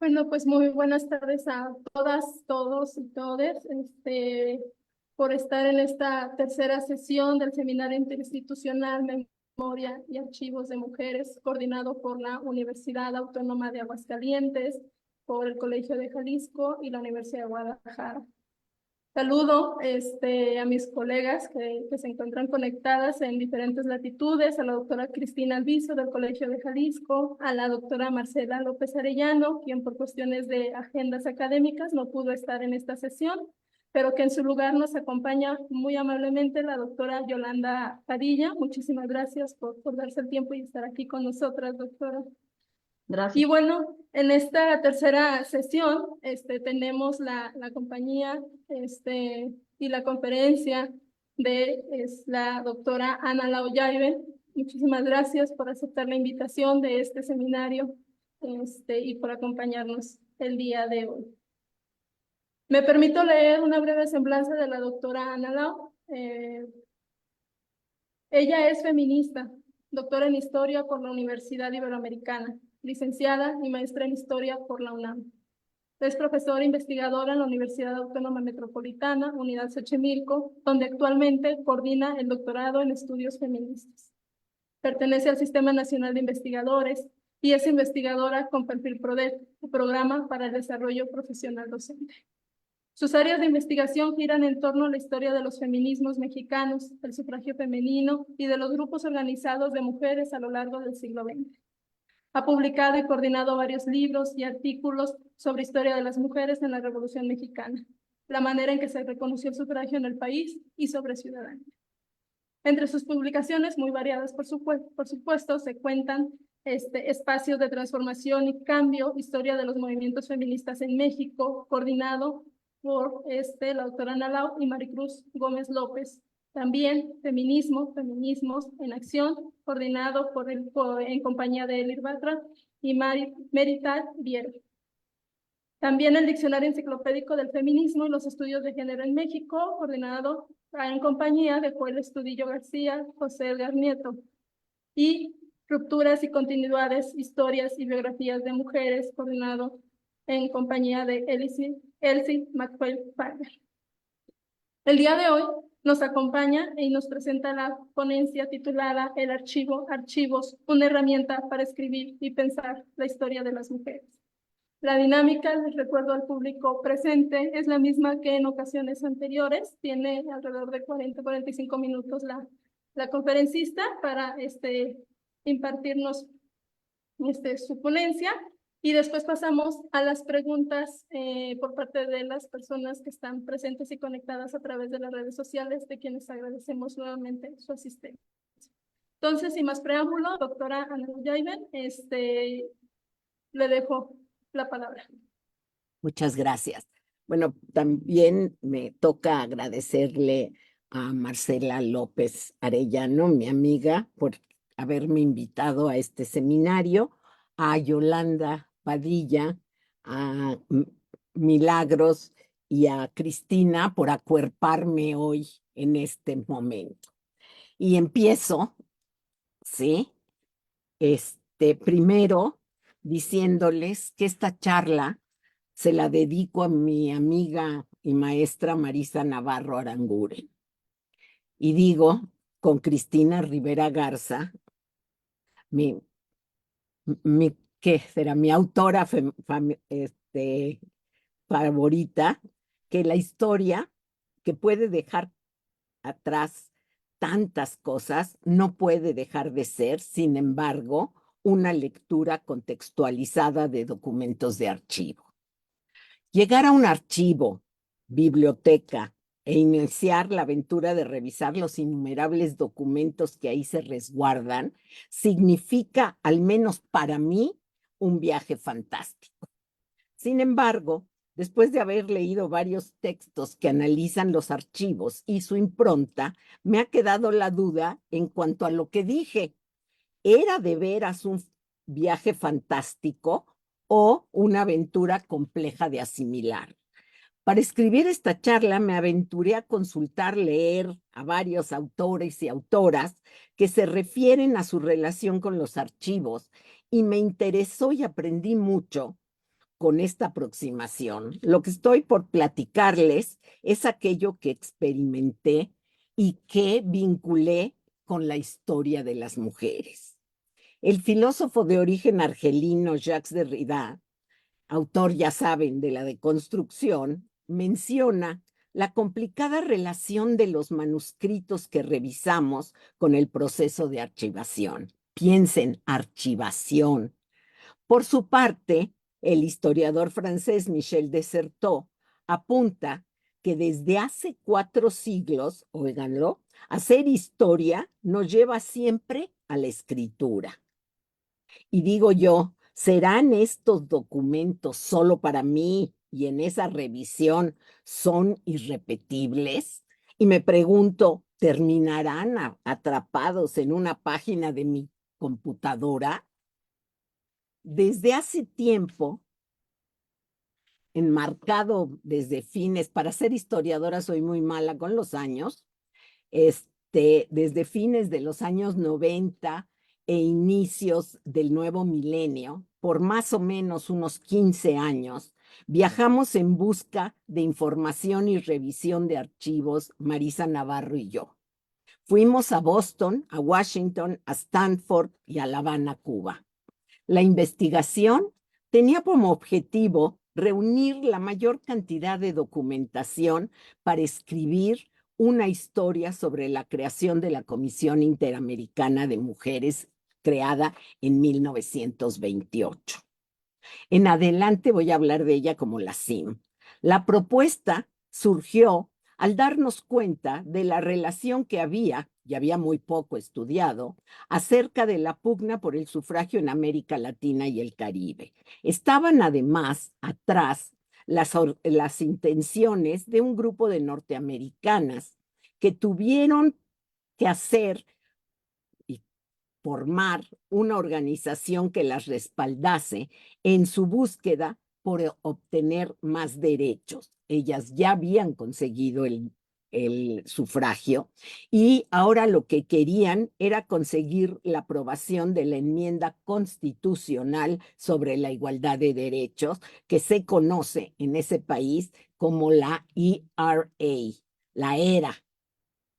Bueno, pues muy buenas tardes a todas, todos y todes, por estar en esta tercera sesión del Seminario Interinstitucional Memoria y Archivos de Mujeres, coordinado por la Universidad Autónoma de Aguascalientes, por el Colegio de Jalisco y la Universidad de Guadalajara. Saludo a mis colegas que se encuentran conectadas en diferentes latitudes, a la doctora Cristina Alviso del Colegio de Jalisco, a la doctora Marcela López Arellano, quien por cuestiones de agendas académicas no pudo estar en esta sesión, pero que en su lugar nos acompaña muy amablemente la doctora Yolanda Padilla. Muchísimas gracias por darse el tiempo y estar aquí con nosotras, doctora. Gracias. Y bueno, en esta tercera sesión tenemos la compañía y la conferencia de la doctora Ana Laoyaiben. Muchísimas gracias por aceptar la invitación de este seminario y por acompañarnos el día de hoy. Me permito leer una breve semblanza de la doctora Ana Lao. Ella es feminista, doctora en Historia por la Universidad Iberoamericana, licenciada y maestra en Historia por la UNAM. Es profesora investigadora en la Universidad Autónoma Metropolitana, Unidad Xochimilco, donde actualmente coordina el doctorado en estudios feministas. Pertenece al Sistema Nacional de Investigadores y es investigadora con perfil PRODEP, Programa para el Desarrollo Profesional Docente. Sus áreas de investigación giran en torno a la historia de los feminismos mexicanos, el sufragio femenino y de los grupos organizados de mujeres a lo largo del siglo XX. Ha publicado y coordinado varios libros y artículos sobre historia de las mujeres en la Revolución Mexicana, la manera en que se reconoció el sufragio en el país y sobre ciudadanía. Entre sus publicaciones, muy variadas por supuesto, se cuentan Espacios de Transformación y Cambio, Historia de los Movimientos Feministas en México, coordinado por la doctora Ana Lao y Maricruz Gómez López. También Feminismos en Acción, coordinado en compañía de Elir Batra y Meritat Viera. También el Diccionario Enciclopédico del Feminismo y los Estudios de Género en México, coordinado en compañía de Joel Estudillo García, José Edgar Nieto. Y Rupturas y Continuidades, Historias y Biografías de Mujeres, coordinado en compañía de Elsie McQuaid-Farmer. El día de hoy nos acompaña y nos presenta la ponencia titulada El Archivos, una herramienta para escribir y pensar la historia de las mujeres. La dinámica, les recuerdo al público presente, es la misma que en ocasiones anteriores. Tiene alrededor de 40-45 minutos la conferencista para impartirnos su ponencia, y después pasamos a las preguntas por parte de las personas que están presentes y conectadas a través de las redes sociales, de quienes agradecemos nuevamente su asistencia. Entonces, sin más preámbulo, doctora Ana Laoyaiben, le dejo la palabra. Muchas gracias. Bueno, también me toca agradecerle a Marcela López Arellano, mi amiga, por haberme invitado a este seminario, a Yolanda Padilla, a Milagros y a Cristina por acuerparme hoy en este momento. Y empiezo, ¿sí? Primero diciéndoles que esta charla se la dedico a mi amiga y maestra Marisa Navarro Aranguren. Y digo, con Cristina Rivera Garza, mi ¿qué será? Mi autora favorita, que la historia que puede dejar atrás tantas cosas no puede dejar de ser, sin embargo, una lectura contextualizada de documentos de archivo. Llegar a un archivo, biblioteca, e iniciar la aventura de revisar los innumerables documentos que ahí se resguardan, significa, al menos para mí, un viaje fantástico. Sin embargo, después de haber leído varios textos que analizan los archivos y su impronta, me ha quedado la duda en cuanto a lo que dije. ¿Era de veras un viaje fantástico o una aventura compleja de asimilar? Para escribir esta charla me aventuré a consultar, leer a varios autores y autoras que se refieren a su relación con los archivos, y me interesó y aprendí mucho con esta aproximación. Lo que estoy por platicarles es aquello que experimenté y que vinculé con la historia de las mujeres. El filósofo de origen argelino Jacques Derrida, autor, ya saben, de la deconstrucción, menciona la complicada relación de los manuscritos que revisamos con el proceso de archivación. Piensen, archivación. Por su parte, el historiador francés Michel Desserteaux apunta que desde hace 4 siglos, óiganlo, hacer historia nos lleva siempre a la escritura. Y digo yo, ¿serán estos documentos solo para mí y en esa revisión son irrepetibles? Y me pregunto, ¿terminarán atrapados en una página de mi computadora? Desde hace tiempo, enmarcado desde fines, para ser historiadora soy muy mala con los años, desde fines de los años 90 e inicios del nuevo milenio, por más o menos unos 15 años, viajamos en busca de información y revisión de archivos, Marisa Navarro y yo. Fuimos a Boston, a Washington, a Stanford y a La Habana, Cuba. La investigación tenía como objetivo reunir la mayor cantidad de documentación para escribir una historia sobre la creación de la Comisión Interamericana de Mujeres, creada en 1928. En adelante voy a hablar de ella como la CIM. La propuesta surgió al darnos cuenta de la relación que había, y había muy poco estudiado, acerca de la pugna por el sufragio en América Latina y el Caribe. Estaban además atrás las intenciones de un grupo de norteamericanas que tuvieron que hacer y formar una organización que las respaldase en su búsqueda por obtener más derechos. Ellas ya habían conseguido el sufragio y ahora lo que querían era conseguir la aprobación de la enmienda constitucional sobre la igualdad de derechos, que se conoce en ese país como la ERA, la ERA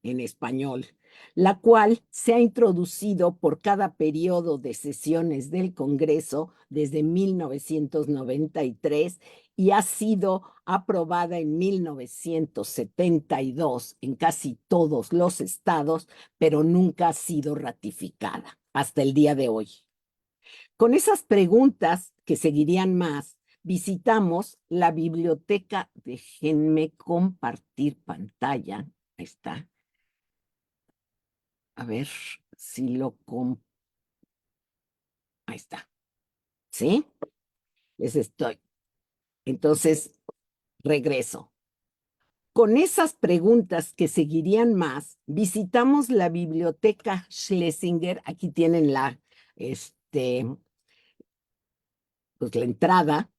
en español, la cual se ha introducido por cada periodo de sesiones del Congreso desde 1993 y ha sido aprobada en 1972 en casi todos los estados, pero nunca ha sido ratificada hasta el día de hoy. Con esas preguntas que seguirían más, visitamos la biblioteca. Déjenme compartir pantalla. Ahí está. A ver si ahí está. ¿Sí? Les estoy. Entonces, regreso. Con esas preguntas que seguirían más, visitamos la biblioteca Schlesinger. Aquí tienen pues la entrada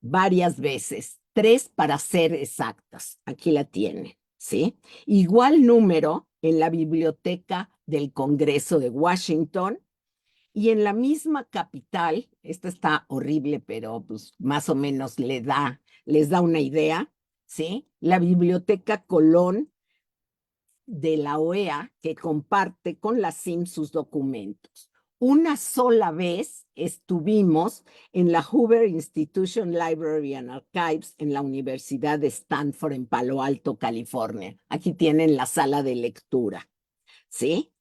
varias veces. 3 para ser exactas. Aquí la tienen, ¿sí? Igual número en la biblioteca del Congreso de Washington. Y en la misma capital, esta está horrible, pero pues más o menos les da una idea, ¿sí? La Biblioteca Colón de la OEA, que comparte con la CIM sus documentos. Una sola vez estuvimos en la Hoover Institution Library and Archives en la Universidad de Stanford en Palo Alto, California. Aquí tienen la sala de lectura, ¿sí?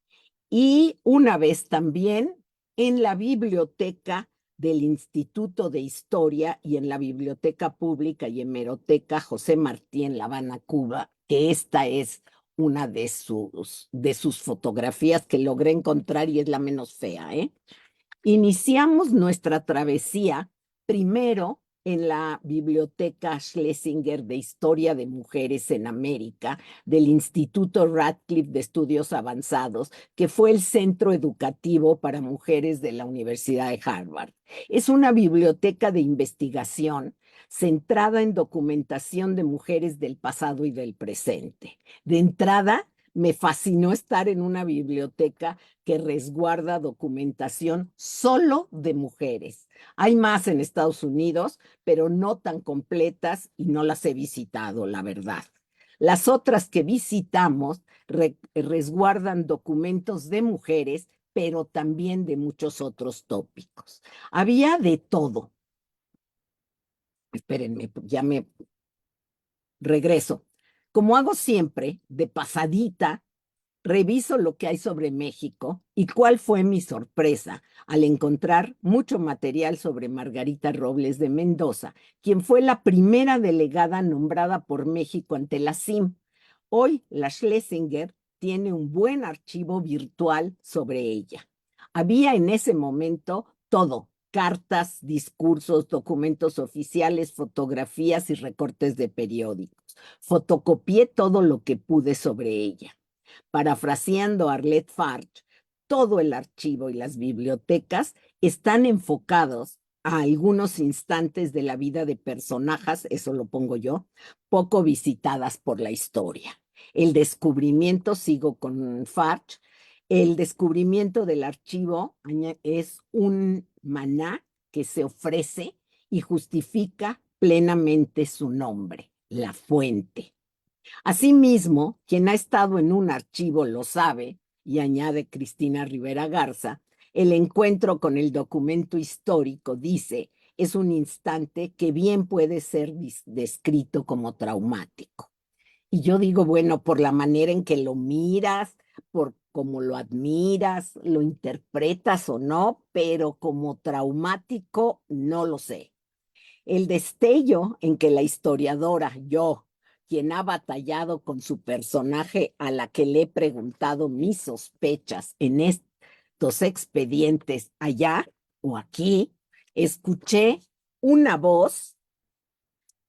Y una vez también en la biblioteca del Instituto de Historia y en la Biblioteca Pública y Hemeroteca José Martí en La Habana, Cuba, que esta es una de sus fotografías que logré encontrar y es la menos fea, ¿eh? Iniciamos nuestra travesía primero en la Biblioteca Schlesinger de Historia de Mujeres en América del Instituto Radcliffe de Estudios Avanzados, que fue el centro educativo para mujeres de la Universidad de Harvard. Es una biblioteca de investigación centrada en documentación de mujeres del pasado y del presente. De entrada, Me fascinó estar en una biblioteca que resguarda documentación solo de mujeres. Hay más en Estados Unidos, pero no tan completas y no las he visitado, la verdad. Las otras que visitamos resguardan documentos de mujeres, pero también de muchos otros tópicos. Había de todo. Espérenme, ya me regreso. Como hago siempre, de pasadita, reviso lo que hay sobre México y cuál fue mi sorpresa al encontrar mucho material sobre Margarita Robles de Mendoza, quien fue la primera delegada nombrada por México ante la CIM. Hoy la Schlesinger tiene un buen archivo virtual sobre ella. Había en ese momento todo: cartas, discursos, documentos oficiales, fotografías y recortes de periódicos. Fotocopié todo lo que pude sobre ella. Parafraseando a Arlette Farge, todo el archivo y las bibliotecas están enfocados a algunos instantes de la vida de personajes, eso lo pongo yo, poco visitadas por la historia. El descubrimiento, sigo con Farge, el descubrimiento del archivo es un maná que se ofrece y justifica plenamente su nombre, la fuente. Asimismo, quien ha estado en un archivo lo sabe, y añade Cristina Rivera Garza, el encuentro con el documento histórico, dice, es un instante que bien puede ser descrito como traumático. Y yo digo, bueno, por la manera en que lo miras, por cómo lo admiras, lo interpretas o no, pero como traumático no lo sé. El destello en que la historiadora, yo, quien ha batallado con su personaje a la que le he preguntado mis sospechas en estos expedientes allá o aquí, escuché una voz,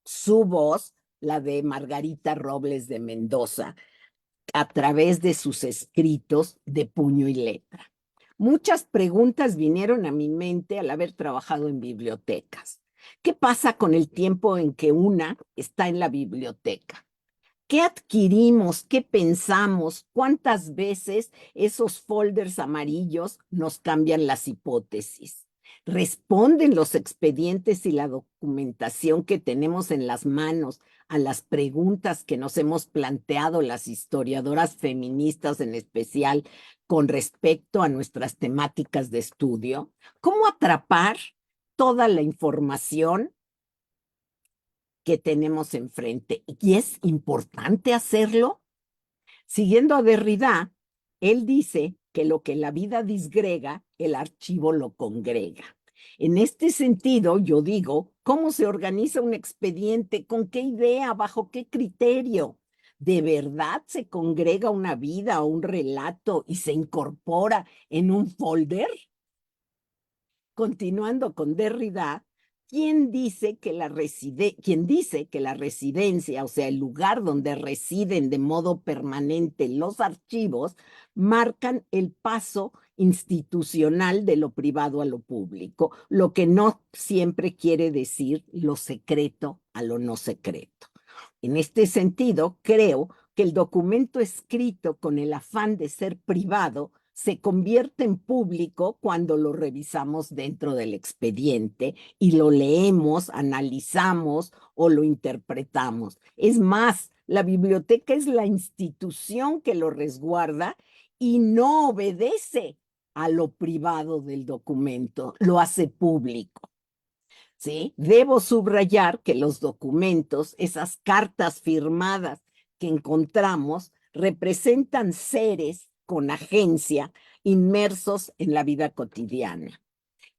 su voz, la de Margarita Robles de Mendoza, a través de sus escritos de puño y letra. Muchas preguntas vinieron a mi mente al haber trabajado en bibliotecas. ¿Qué pasa con el tiempo en que una está en la biblioteca? ¿Qué adquirimos? ¿Qué pensamos? ¿Cuántas veces esos folders amarillos nos cambian las hipótesis? ¿Responden los expedientes y la documentación que tenemos en las manos a las preguntas que nos hemos planteado las historiadoras feministas en especial con respecto a nuestras temáticas de estudio? ¿Cómo atrapar toda la información que tenemos enfrente? ¿Y es importante hacerlo? Siguiendo a Derrida, él dice que lo que la vida disgrega, el archivo lo congrega. En este sentido, yo digo, ¿cómo se organiza un expediente? ¿Con qué idea? ¿Bajo qué criterio? ¿De verdad se congrega una vida o un relato y se incorpora en un folder? Continuando con Derrida, quien dice que la residencia, o sea, el lugar donde residen de modo permanente los archivos, marcan el paso institucional de lo privado a lo público, lo que no siempre quiere decir lo secreto a lo no secreto. En este sentido, creo que el documento escrito con el afán de ser privado se convierte en público cuando lo revisamos dentro del expediente y lo leemos, analizamos o lo interpretamos. Es más, la biblioteca es la institución que lo resguarda y no obedece a lo privado del documento, lo hace público. ¿Sí? Debo subrayar que los documentos, esas cartas firmadas que encontramos, representan seres con agencia inmersos en la vida cotidiana.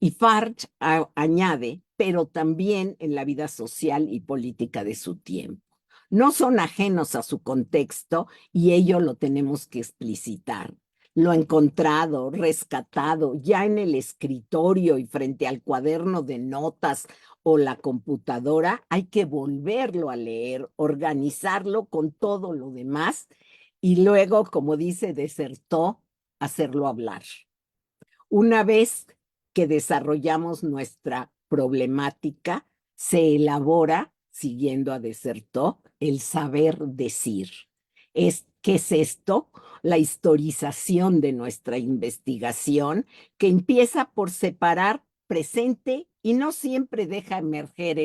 Y Farge añade, pero también en la vida social y política de su tiempo. No son ajenos a su contexto y ello lo tenemos que explicitar. Lo encontrado, rescatado, ya en el escritorio y frente al cuaderno de notas o la computadora, hay que volverlo a leer, organizarlo con todo lo demás y luego, como dice Desertó, hacerlo hablar. Una vez que desarrollamos nuestra problemática, se elabora, siguiendo a Desertó, el saber decir. Es ¿Qué es esto? La historización de nuestra investigación, que empieza por separar presente y no siempre deja emerger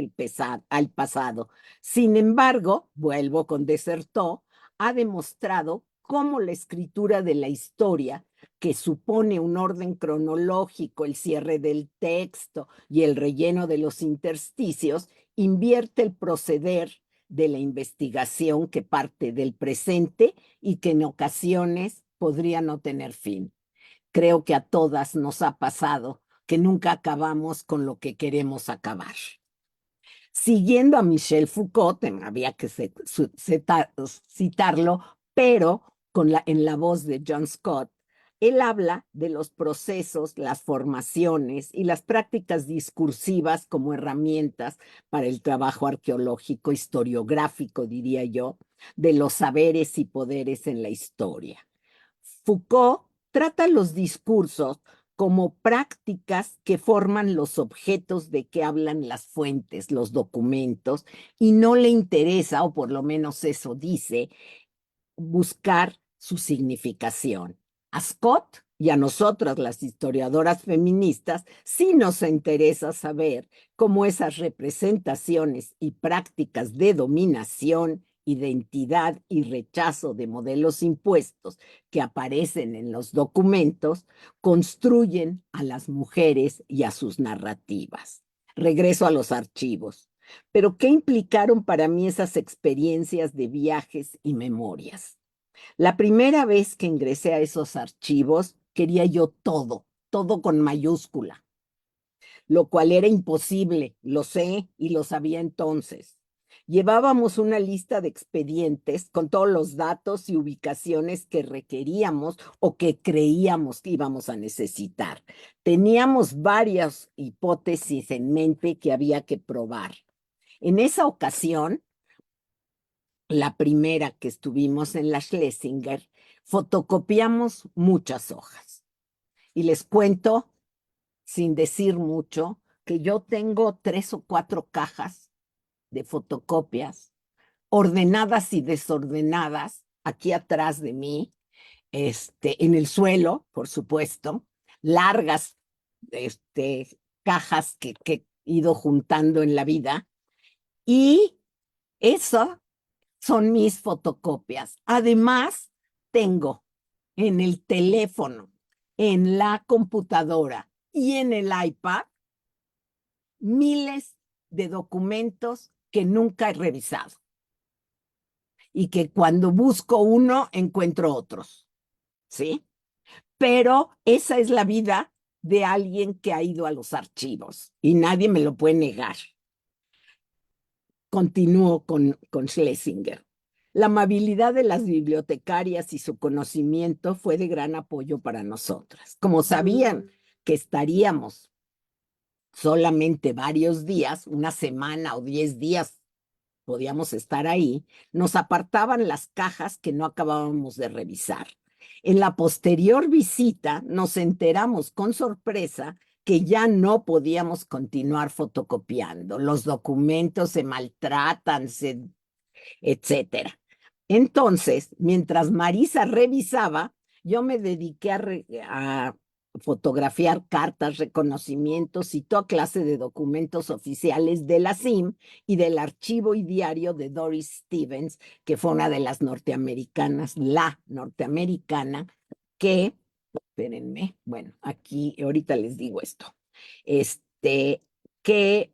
al pasado. Sin embargo, vuelvo con Desertó, ha demostrado cómo la escritura de la historia, que supone un orden cronológico, el cierre del texto y el relleno de los intersticios, invierte el proceder de la investigación que parte del presente y que en ocasiones podría no tener fin. Creo que a todas nos ha pasado que nunca acabamos con lo que queremos acabar. Siguiendo a Michel Foucault, había que citarlo, pero en la voz de John Scott, él habla de los procesos, las formaciones y las prácticas discursivas como herramientas para el trabajo arqueológico, historiográfico, diría yo, de los saberes y poderes en la historia. Foucault trata los discursos como prácticas que forman los objetos de que hablan las fuentes, los documentos, y no le interesa, o por lo menos eso dice, buscar su significación. A Scott y a nosotras, las historiadoras feministas, sí nos interesa saber cómo esas representaciones y prácticas de dominación, identidad y rechazo de modelos impuestos que aparecen en los documentos construyen a las mujeres y a sus narrativas. Regreso a los archivos. Pero ¿qué implicaron para mí esas experiencias de viajes y memorias? La primera vez que ingresé a esos archivos, quería yo todo, todo con mayúscula, lo cual era imposible, lo sé y lo sabía entonces. Llevábamos una lista de expedientes con todos los datos y ubicaciones que requeríamos o que creíamos que íbamos a necesitar. Teníamos varias hipótesis en mente que había que probar. En esa ocasión, la primera que estuvimos en la Schlesinger, fotocopiamos muchas hojas. Y les cuento, sin decir mucho, que yo tengo 3 o 4 cajas de fotocopias, ordenadas y desordenadas, aquí atrás de mí, en el suelo, por supuesto, largas cajas que he ido juntando en la vida. Y eso son mis fotocopias. Además, tengo en el teléfono, en la computadora y en el iPad miles de documentos que nunca he revisado y que cuando busco uno encuentro otros, ¿sí? Pero esa es la vida de alguien que ha ido a los archivos y nadie me lo puede negar. Continúo con Schlesinger. La amabilidad de las bibliotecarias y su conocimiento fue de gran apoyo para nosotras. Como sabían que estaríamos solamente varios días, una semana o 10 días podíamos estar ahí, nos apartaban las cajas que no acabábamos de revisar. En la posterior visita nos enteramos con sorpresa que ya no podíamos continuar fotocopiando. Los documentos se maltratan, etcétera. Entonces, mientras Marisa revisaba, yo me dediqué a fotografiar cartas, reconocimientos y toda clase de documentos oficiales de la CIM y del archivo y diario de Doris Stevens, que fue una de las norteamericanas, la norteamericana, que, espérenme, bueno, aquí ahorita les digo esto, que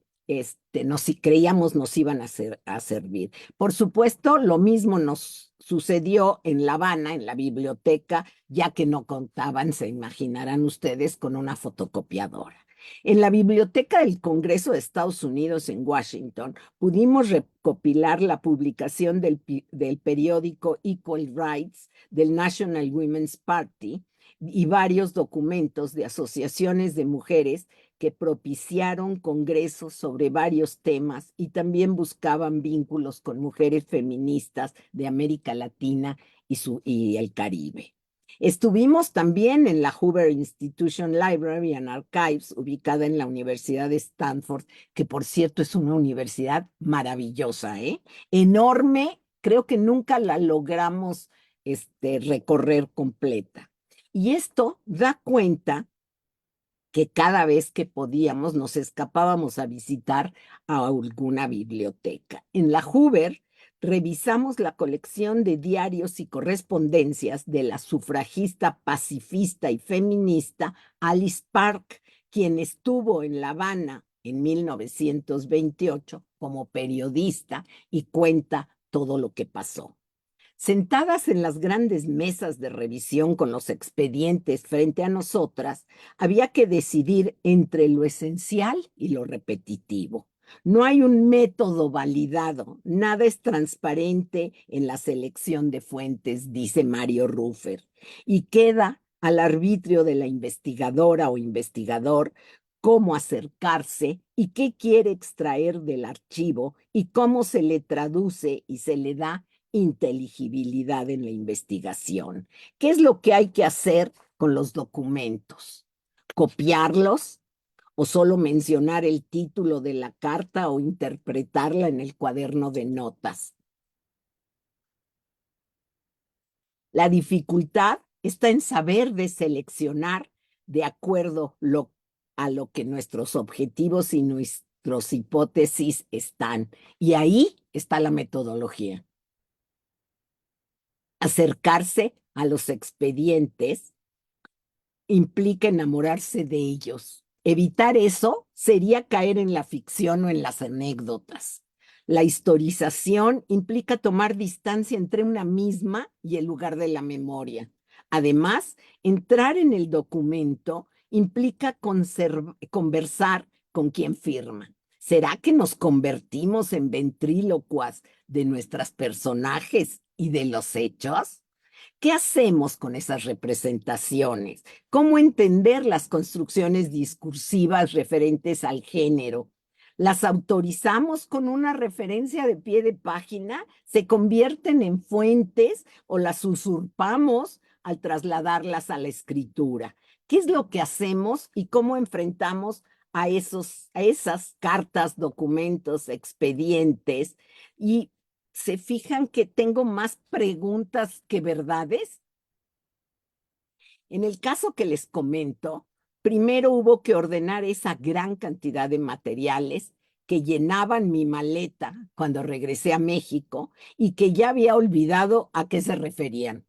creíamos nos iban a servir. Por supuesto, lo mismo nos sucedió en La Habana, en la biblioteca, ya que no contaban, se imaginarán ustedes, con una fotocopiadora. En la Biblioteca del Congreso de Estados Unidos en Washington, pudimos recopilar la publicación del periódico Equal Rights del National Women's Party y varios documentos de asociaciones de mujeres que propiciaron congresos sobre varios temas y también buscaban vínculos con mujeres feministas de América Latina y el Caribe. Estuvimos también en la Hoover Institution Library and Archives, ubicada en la Universidad de Stanford, que por cierto es una universidad maravillosa, enorme. Creo que nunca la logramos recorrer completa. Y esto da cuenta que cada vez que podíamos nos escapábamos a visitar a alguna biblioteca. En la Hoover revisamos la colección de diarios y correspondencias de la sufragista pacifista y feminista Alice Park, quien estuvo en La Habana en 1928 como periodista y cuenta todo lo que pasó. Sentadas en las grandes mesas de revisión con los expedientes frente a nosotras, había que decidir entre lo esencial y lo repetitivo. No hay un método validado, nada es transparente en la selección de fuentes, dice Mario Ruffer, y queda al arbitrio de la investigadora o investigador cómo acercarse y qué quiere extraer del archivo y cómo se le traduce y se le da inteligibilidad en la investigación. ¿Qué es lo que hay que hacer con los documentos? ¿Copiarlos o solo mencionar el título de la carta o interpretarla en el cuaderno de notas? La dificultad está en saber deseleccionar de acuerdo a lo que nuestros objetivos y nuestras hipótesis están. Y ahí está la metodología. Acercarse a los expedientes implica enamorarse de ellos. Evitar eso sería caer en la ficción o en las anécdotas. La historización implica tomar distancia entre una misma y el lugar de la memoria. Además, entrar en el documento implica conversar con quien firma. ¿Será que nos convertimos en ventrílocuas de nuestros personajes y de los hechos? ¿Qué hacemos con esas representaciones? ¿Cómo entender las construcciones discursivas referentes al género? ¿Las autorizamos con una referencia de pie de página? ¿Se convierten en fuentes o las usurpamos al trasladarlas a la escritura? ¿Qué es lo que hacemos y cómo enfrentamos a esas cartas, documentos, expedientes? Y ¿se fijan que tengo más preguntas que verdades? En el caso que les comento, primero hubo que ordenar esa gran cantidad de materiales que llenaban mi maleta cuando regresé a México y que ya había olvidado a qué se referían.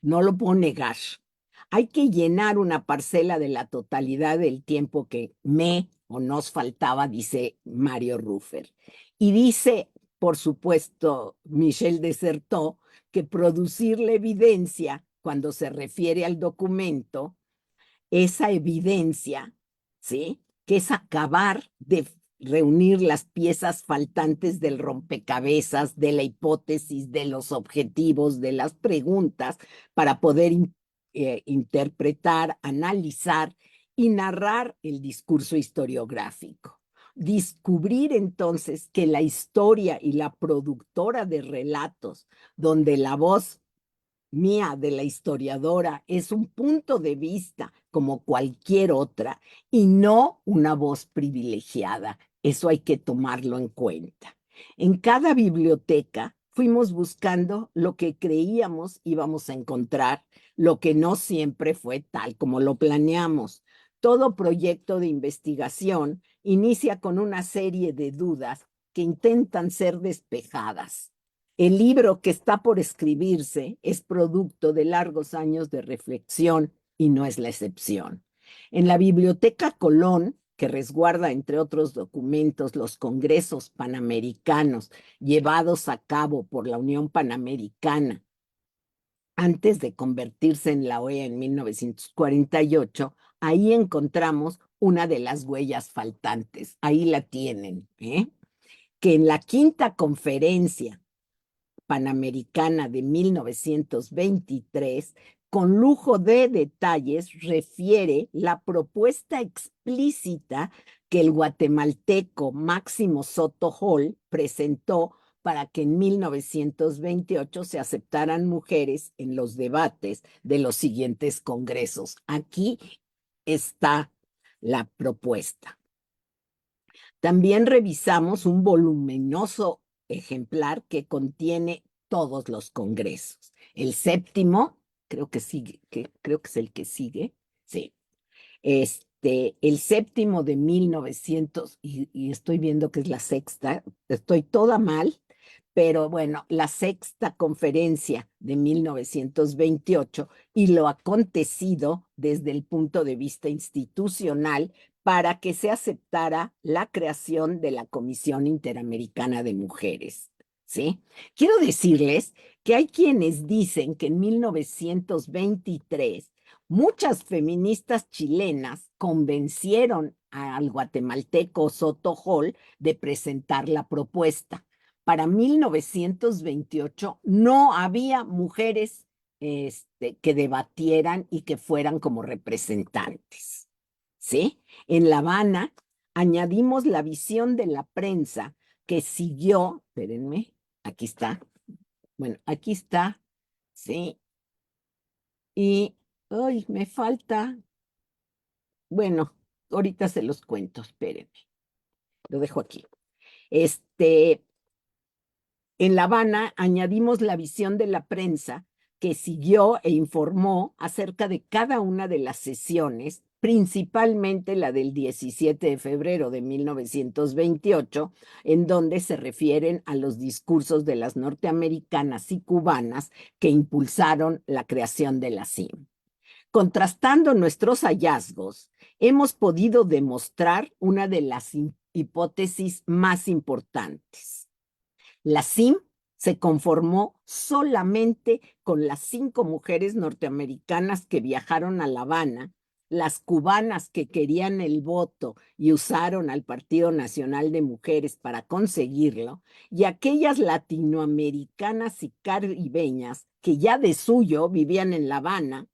No lo puedo negar. Hay que llenar una parcela de la totalidad del tiempo que me o nos faltaba, dice Mario Ruffer. Y dice, por supuesto, Michel Desertot, que producir la evidencia, cuando se refiere al documento, esa evidencia, ¿sí? Que es acabar de reunir las piezas faltantes del rompecabezas, de la hipótesis, de los objetivos, de las preguntas, para poder interpretar, analizar y narrar el discurso historiográfico. Descubrir entonces que la historia y la productora de relatos, donde la voz mía de la historiadora es un punto de vista como cualquier otra y no una voz privilegiada. Eso hay que tomarlo en cuenta. En cada biblioteca fuimos buscando lo que creíamos íbamos a encontrar, lo que no siempre fue tal como lo planeamos. Todo proyecto de investigación inicia con una serie de dudas que intentan ser despejadas. El libro que está por escribirse es producto de largos años de reflexión y no es la excepción. En la Biblioteca Colón, que resguarda, entre otros documentos, los congresos panamericanos llevados a cabo por la Unión Panamericana antes de convertirse en la OEA en 1948, ahí encontramos una de las huellas faltantes. Ahí la tienen, que en la quinta conferencia Panamericana de 1923, con lujo de detalles, refiere la propuesta explícita que el guatemalteco Máximo Soto Hall presentó para que en 1928 se aceptaran mujeres en los debates de los siguientes congresos. Aquí está la propuesta. También revisamos un voluminoso ejemplar que contiene todos los congresos. El séptimo, creo que sigue, creo que es el que sigue, sí. El séptimo de 1900, y estoy viendo que es la sexta, estoy toda mal, pero bueno, la sexta conferencia de 1928 y lo acontecido desde el punto de vista institucional para que se aceptara la creación de la Comisión Interamericana de Mujeres. ¿Sí? Quiero decirles que hay quienes dicen que en 1923 muchas feministas chilenas convencieron al guatemalteco Soto Hall de presentar la propuesta. Para 1928 no había mujeres que debatieran y que fueran como representantes. ¿Sí? En La Habana añadimos la visión de la prensa que siguió, espérenme, aquí está, bueno, aquí está, ¿sí? Y, ay, me falta, bueno, ahorita se los cuento, espérenme, lo dejo aquí. En La Habana añadimos la visión de la prensa que siguió e informó acerca de cada una de las sesiones, principalmente la del 17 de febrero de 1928, en donde se refieren a los discursos de las norteamericanas y cubanas que impulsaron la creación de la CIM. Contrastando nuestros hallazgos, hemos podido demostrar una de las hipótesis más importantes. La CIM se conformó solamente con las 5 mujeres norteamericanas que viajaron a La Habana, las cubanas que querían el voto y usaron al Partido Nacional de Mujeres para conseguirlo, y aquellas latinoamericanas y caribeñas que ya de suyo vivían en La Habana,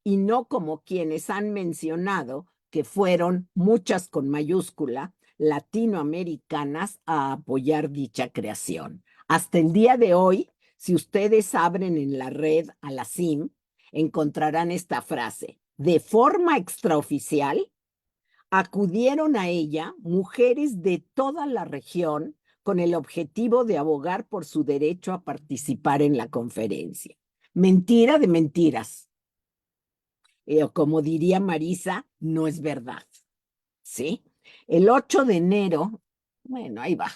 y no como quienes han mencionado que fueron muchas con mayúscula latinoamericanas a apoyar dicha creación. Hasta el día de hoy, si ustedes abren en la red a la CIM, encontrarán esta frase: de forma extraoficial, acudieron a ella mujeres de toda la región con el objetivo de abogar por su derecho a participar en la conferencia. Mentira de mentiras. O como diría Marisa, no es verdad. ¿Sí? El 8 de enero, bueno, ahí va.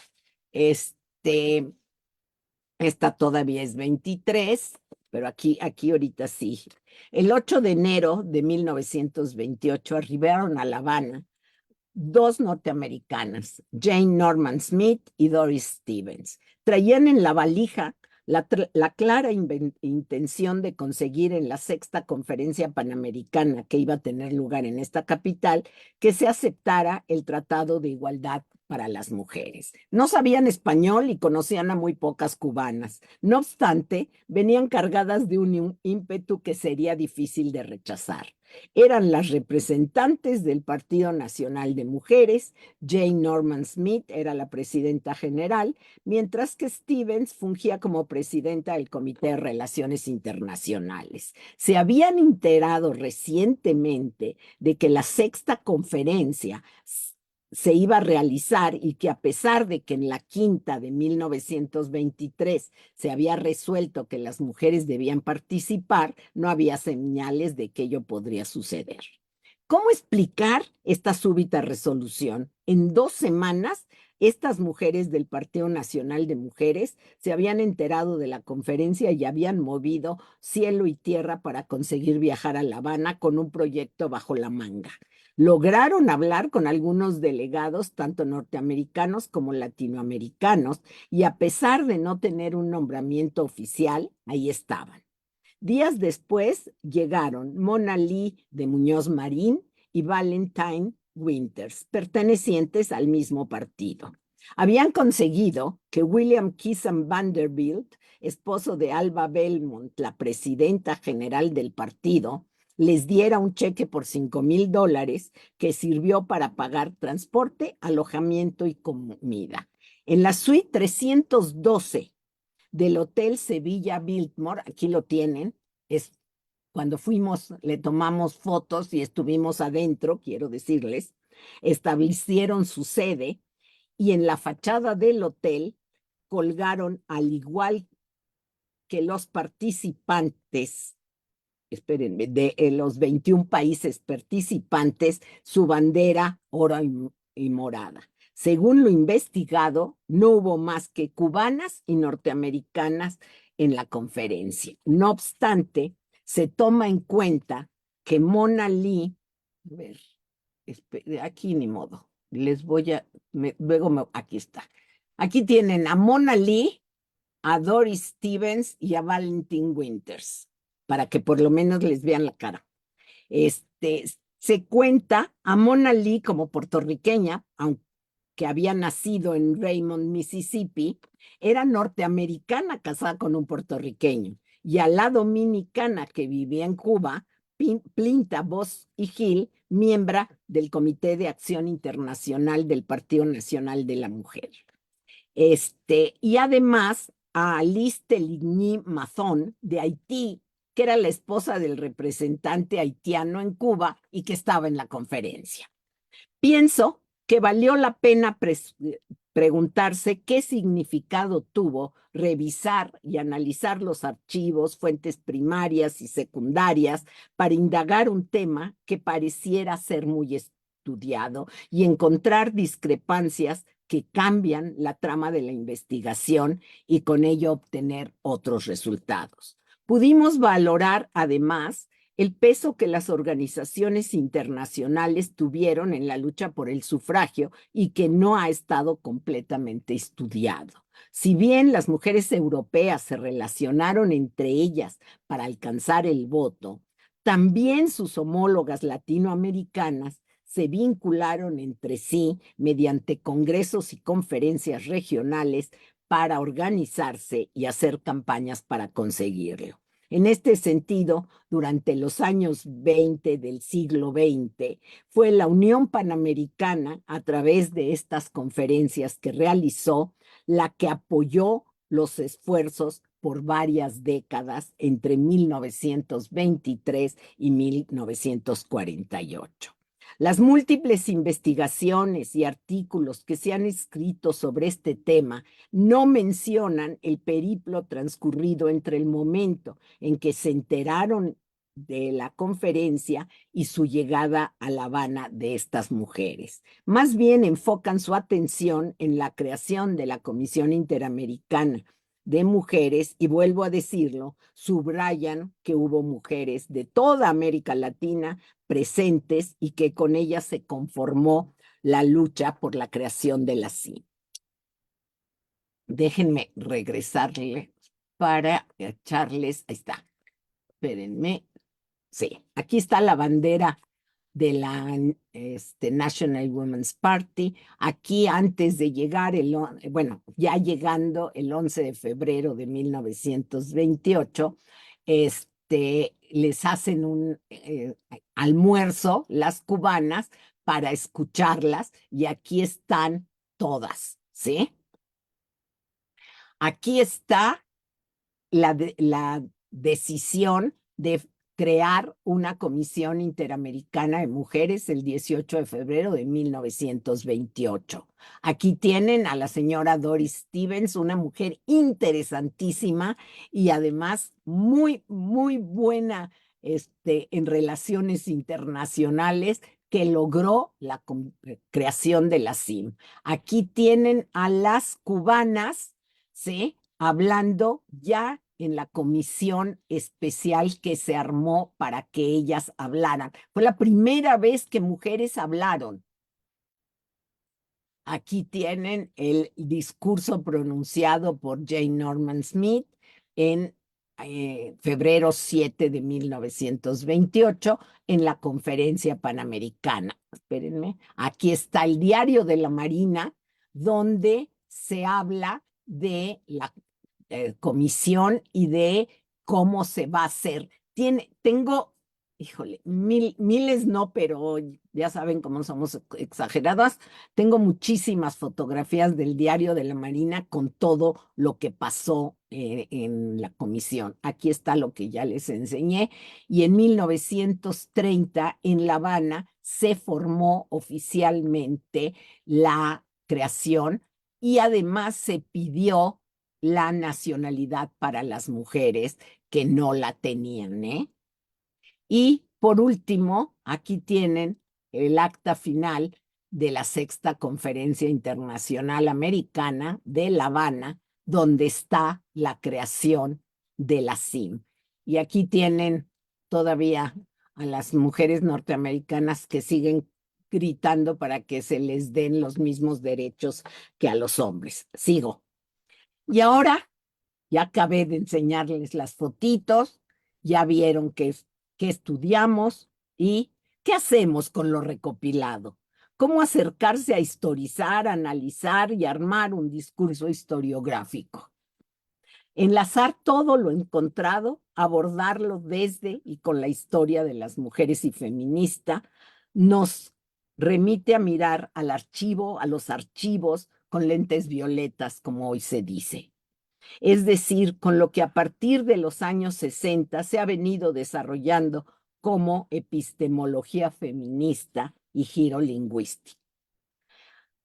Esta todavía es 23, pero aquí ahorita sí. El 8 de enero de 1928 arribaron a La Habana 2 norteamericanas, Jane Norman Smith y Doris Stevens. Traían en la valija la clara intención de conseguir en la sexta conferencia panamericana que iba a tener lugar en esta capital que se aceptara el Tratado de Igualdad para las mujeres. No sabían español y conocían a muy pocas cubanas. No obstante, venían cargadas de un ímpetu que sería difícil de rechazar. Eran las representantes del Partido Nacional de Mujeres. Jane Norman Smith era la presidenta general, mientras que Stevens fungía como presidenta del Comité de Relaciones Internacionales. Se habían enterado recientemente de que la sexta conferencia se iba a realizar y que a pesar de que en la quinta de 1923 se había resuelto que las mujeres debían participar, no había señales de que ello podría suceder. ¿Cómo explicar esta súbita resolución? En 2 semanas, estas mujeres del Partido Nacional de Mujeres se habían enterado de la conferencia y habían movido cielo y tierra para conseguir viajar a La Habana con un proyecto bajo la manga. Lograron hablar con algunos delegados, tanto norteamericanos como latinoamericanos, y a pesar de no tener un nombramiento oficial, ahí estaban. Días después llegaron Mona Lee de Muñoz Marín y Valentine Winters, pertenecientes al mismo partido. Habían conseguido que William Kissam Vanderbilt, esposo de Alva Belmont, la presidenta general del partido, les diera un cheque por $5,000 que sirvió para pagar transporte, alojamiento y comida. En la suite 312 del Hotel Sevilla Biltmore, aquí lo tienen, es cuando fuimos, le tomamos fotos y estuvimos adentro, quiero decirles, establecieron su sede y en la fachada del hotel colgaron, al igual que los participantes, espérenme, de los 21 países participantes, su bandera oro y morada. Según lo investigado, no hubo más que cubanas y norteamericanas en la conferencia. No obstante, se toma en cuenta que Mona Lee, a ver, aquí ni modo, les voy a, aquí está. Aquí tienen a Mona Lee, a Doris Stevens y a Valentin Winters, para que por lo menos les vean la cara. Se cuenta a Mona Lee como puertorriqueña, aunque había nacido en Raymond, Mississippi, era norteamericana casada con un puertorriqueño, y a la dominicana que vivía en Cuba, Plinta Boss y Gil, miembro del Comité de Acción Internacional del Partido Nacional de la Mujer. Y además a Alice Teligny Mazón de Haití, que era la esposa del representante haitiano en Cuba y que estaba en la conferencia. Pienso que valió la pena preguntarse qué significado tuvo revisar y analizar los archivos, fuentes primarias y secundarias para indagar un tema que pareciera ser muy estudiado y encontrar discrepancias que cambian la trama de la investigación y con ello obtener otros resultados. Pudimos valorar además el peso que las organizaciones internacionales tuvieron en la lucha por el sufragio y que no ha estado completamente estudiado. Si bien las mujeres europeas se relacionaron entre ellas para alcanzar el voto, también sus homólogas latinoamericanas se vincularon entre sí mediante congresos y conferencias regionales para organizarse y hacer campañas para conseguirlo. En este sentido, durante los años 20 del siglo XX, fue la Unión Panamericana, a través de estas conferencias que realizó, la que apoyó los esfuerzos por varias décadas entre 1923 y 1948. Las múltiples investigaciones y artículos que se han escrito sobre este tema no mencionan el periplo transcurrido entre el momento en que se enteraron de la conferencia y su llegada a La Habana de estas mujeres. Más bien enfocan su atención en la creación de la Comisión Interamericana de Mujeres, y vuelvo a decirlo, subrayan que hubo mujeres de toda América Latina presentes y que con ellas se conformó la lucha por la creación de la CIM. Déjenme regresarle para echarles, ahí está, espérenme, sí, aquí está la bandera de la National Women's Party. Aquí antes de llegar, bueno, ya llegando el 11 de febrero de 1928, les hacen un almuerzo las cubanas para escucharlas, y aquí están todas, ¿sí? Aquí está la decisión de crear una Comisión Interamericana de Mujeres el 18 de febrero de 1928. Aquí tienen a la señora Doris Stevens, una mujer interesantísima y además muy, muy buena en relaciones internacionales, que logró la creación de la CIM. Aquí tienen a las cubanas, ¿sí?, hablando ya en la comisión especial que se armó para que ellas hablaran. Fue la primera vez que mujeres hablaron. Aquí tienen el discurso pronunciado por Jane Norman Smith en febrero 7 de 1928 en la Conferencia Panamericana. Espérenme, aquí está el Diario de la Marina, donde se habla de la comisión y de cómo se va a hacer. Tengo, híjole, miles no, pero ya saben cómo somos exageradas. Tengo muchísimas fotografías del Diario de la Marina con todo lo que pasó en la comisión. Aquí está lo que ya les enseñé. Y en 1930, en La Habana, se formó oficialmente la creación, y además se pidió la nacionalidad para las mujeres que no la tenían, ¿eh? Y por último, aquí tienen el acta final de la Sexta Conferencia Internacional Americana de La Habana, donde está la creación de la CIM. Y aquí tienen todavía a las mujeres norteamericanas que siguen gritando para que se les den los mismos derechos que a los hombres. Sigo. Y ahora ya acabé de enseñarles las fotitos, ya vieron qué estudiamos y qué hacemos con lo recopilado. Cómo acercarse a historizar, analizar y armar un discurso historiográfico. Enlazar todo lo encontrado, abordarlo desde y con la historia de las mujeres y feminista, nos remite a mirar al archivo, a los archivos con lentes violetas, como hoy se dice. Es decir, con lo que a partir de los años 60 se ha venido desarrollando como epistemología feminista y giro lingüístico.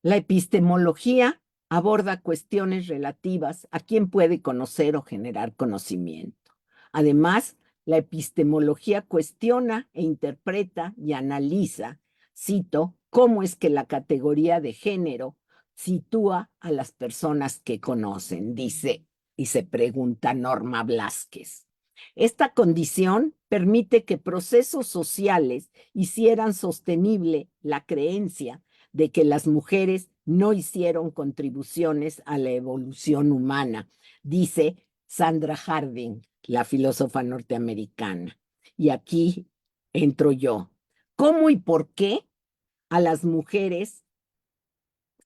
La epistemología aborda cuestiones relativas a quién puede conocer o generar conocimiento. Además, la epistemología cuestiona e interpreta y analiza, cito, cómo es que la categoría de género sitúa a las personas que conocen, dice y se pregunta Norma Blázquez. Esta condición permite que procesos sociales hicieran sostenible la creencia de que las mujeres no hicieron contribuciones a la evolución humana, dice Sandra Harding, la filósofa norteamericana. Y aquí entro yo. ¿Cómo y por qué a las mujeres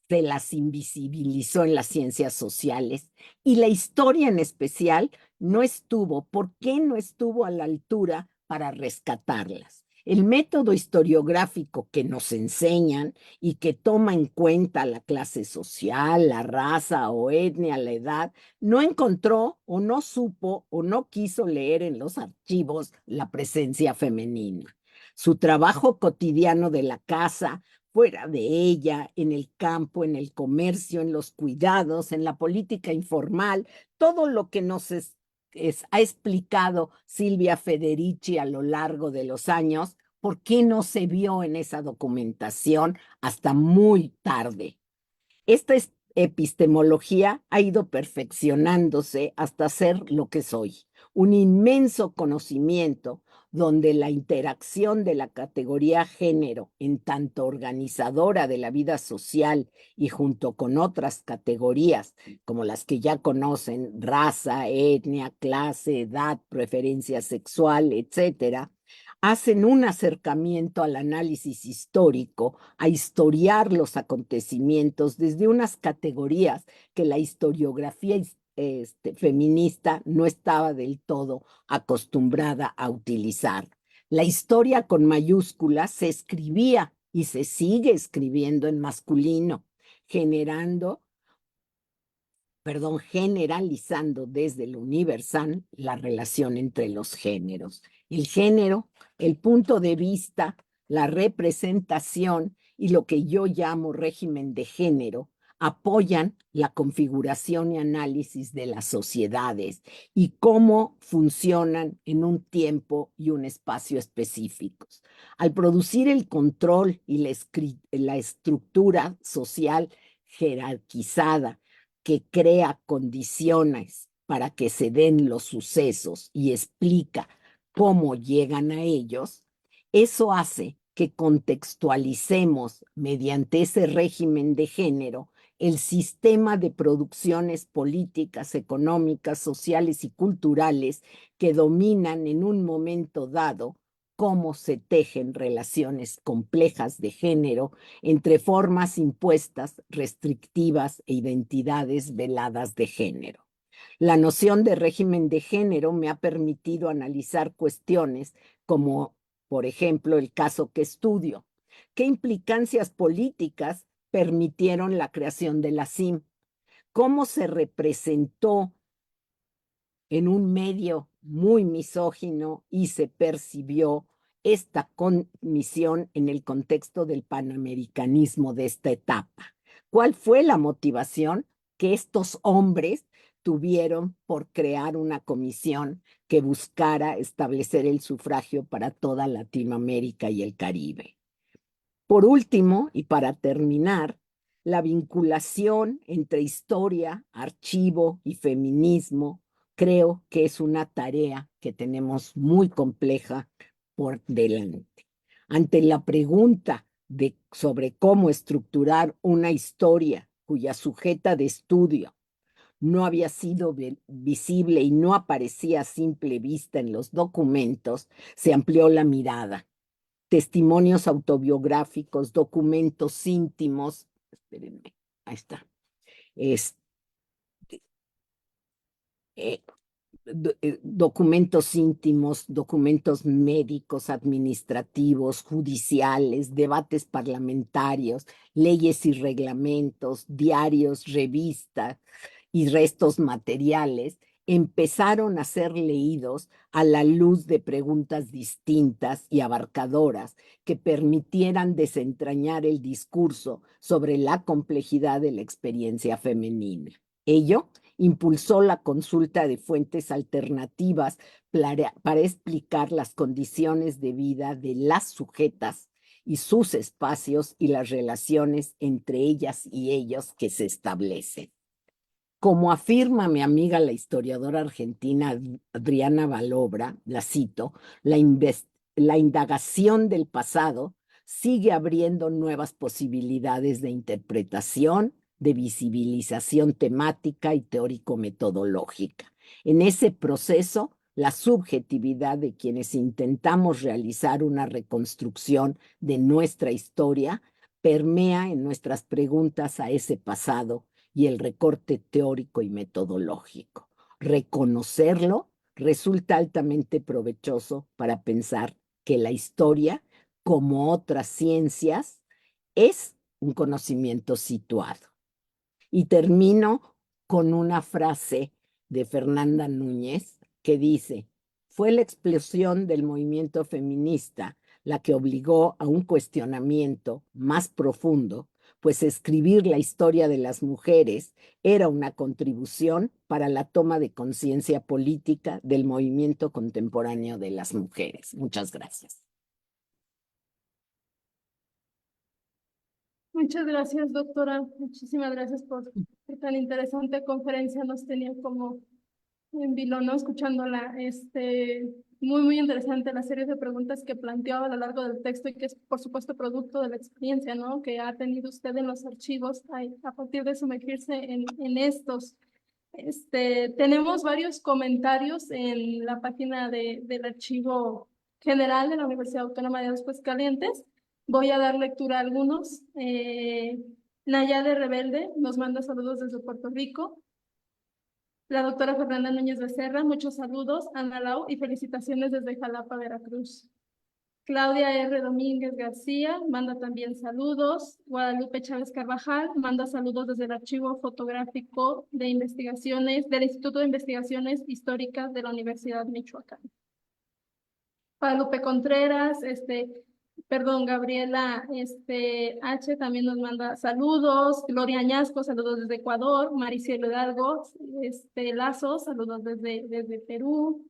se las invisibilizó en las ciencias sociales y la historia en especial no estuvo? ¿Por qué no estuvo a la altura para rescatarlas? El método historiográfico que nos enseñan y que toma en cuenta la clase social, la raza o etnia, la edad, no encontró o no supo o no quiso leer en los archivos la presencia femenina. Su trabajo cotidiano de la casa, fuera de ella, en el campo, en el comercio, en los cuidados, en la política informal, todo lo que nos ha explicado Silvia Federici a lo largo de los años, ¿por qué no se vio en esa documentación hasta muy tarde? Esta epistemología ha ido perfeccionándose hasta ser lo que soy, un inmenso conocimiento donde la interacción de la categoría género en tanto organizadora de la vida social y junto con otras categorías como las que ya conocen, raza, etnia, clase, edad, preferencia sexual, etcétera, hacen un acercamiento al análisis histórico, a historiar los acontecimientos desde unas categorías que la historiografía feminista no estaba del todo acostumbrada a utilizar. La historia con mayúsculas se escribía y se sigue escribiendo en masculino, generalizando desde lo universal la relación entre los géneros. El género, el punto de vista, la representación y lo que yo llamo régimen de género apoyan la configuración y análisis de las sociedades y cómo funcionan en un tiempo y un espacio específicos. Al producir el control y la estructura social jerarquizada que crea condiciones para que se den los sucesos y explica cómo llegan a ellos, eso hace que contextualicemos mediante ese régimen de género el sistema de producciones políticas, económicas, sociales y culturales que dominan en un momento dado cómo se tejen relaciones complejas de género entre formas impuestas, restrictivas e identidades veladas de género. La noción de régimen de género me ha permitido analizar cuestiones como, por ejemplo, el caso que estudio. ¿Qué implicancias políticas permitieron la creación de la CIM? ¿Cómo se representó en un medio muy misógino y se percibió esta comisión en el contexto del panamericanismo de esta etapa? ¿Cuál fue la motivación? Que estos hombres tuvieron por crear una comisión que buscara establecer el sufragio para toda Latinoamérica y el Caribe. Por último, y para terminar, la vinculación entre historia, archivo y feminismo creo que es una tarea que tenemos muy compleja por delante. Ante la pregunta sobre cómo estructurar una historia cuya sujeta de estudio no había sido visible y no aparecía a simple vista en los documentos, se amplió la mirada. Testimonios autobiográficos, documentos íntimos, espérenme, ahí está, es, eh, documentos íntimos, documentos médicos, administrativos, judiciales, debates parlamentarios, leyes y reglamentos, diarios, revistas y restos materiales empezaron a ser leídos a la luz de preguntas distintas y abarcadoras que permitieran desentrañar el discurso sobre la complejidad de la experiencia femenina. Ello impulsó la consulta de fuentes alternativas para explicar las condiciones de vida de las sujetas y sus espacios y las relaciones entre ellas y ellos que se establecen. Como afirma mi amiga la historiadora argentina Adriana Valobra, la cito, la indagación del pasado sigue abriendo nuevas posibilidades de interpretación, de visibilización temática y teórico-metodológica. En ese proceso, la subjetividad de quienes intentamos realizar una reconstrucción de nuestra historia permea en nuestras preguntas a ese pasado y el recorte teórico y metodológico. Reconocerlo resulta altamente provechoso para pensar que la historia, como otras ciencias, es un conocimiento situado. Y termino con una frase de Fernanda Núñez que dice: fue la explosión del movimiento feminista la que obligó a un cuestionamiento más profundo, pues escribir la historia de las mujeres era una contribución para la toma de conciencia política del movimiento contemporáneo de las mujeres. Muchas gracias. Muchas gracias, doctora. Muchísimas gracias por tan interesante conferencia. Nos tenía como en vilo, ¿no? Escuchándola. Muy interesante la serie de preguntas que planteaba a lo largo del texto y que es, por supuesto, producto de la experiencia, ¿no? Que ha tenido usted en los archivos a partir de sumergirse en estos. Tenemos varios comentarios en la página del Archivo General de la Universidad Autónoma de Aguascalientes. Voy a dar lectura a algunos. Nayade Rebelde nos manda saludos desde Puerto Rico. La doctora Fernanda Núñez Becerra, muchos saludos. Ana Lau y felicitaciones desde Jalapa, Veracruz. Claudia R. Domínguez García manda también saludos. Guadalupe Chávez Carvajal manda saludos desde el Archivo Fotográfico de Investigaciones del Instituto de Investigaciones Históricas de la Universidad Michoacán. Guadalupe Contreras, Gabriela H. también nos manda saludos. Gloria Añasco, saludos desde Ecuador. Maricielo Hidalgo, Lazo, saludos desde Perú.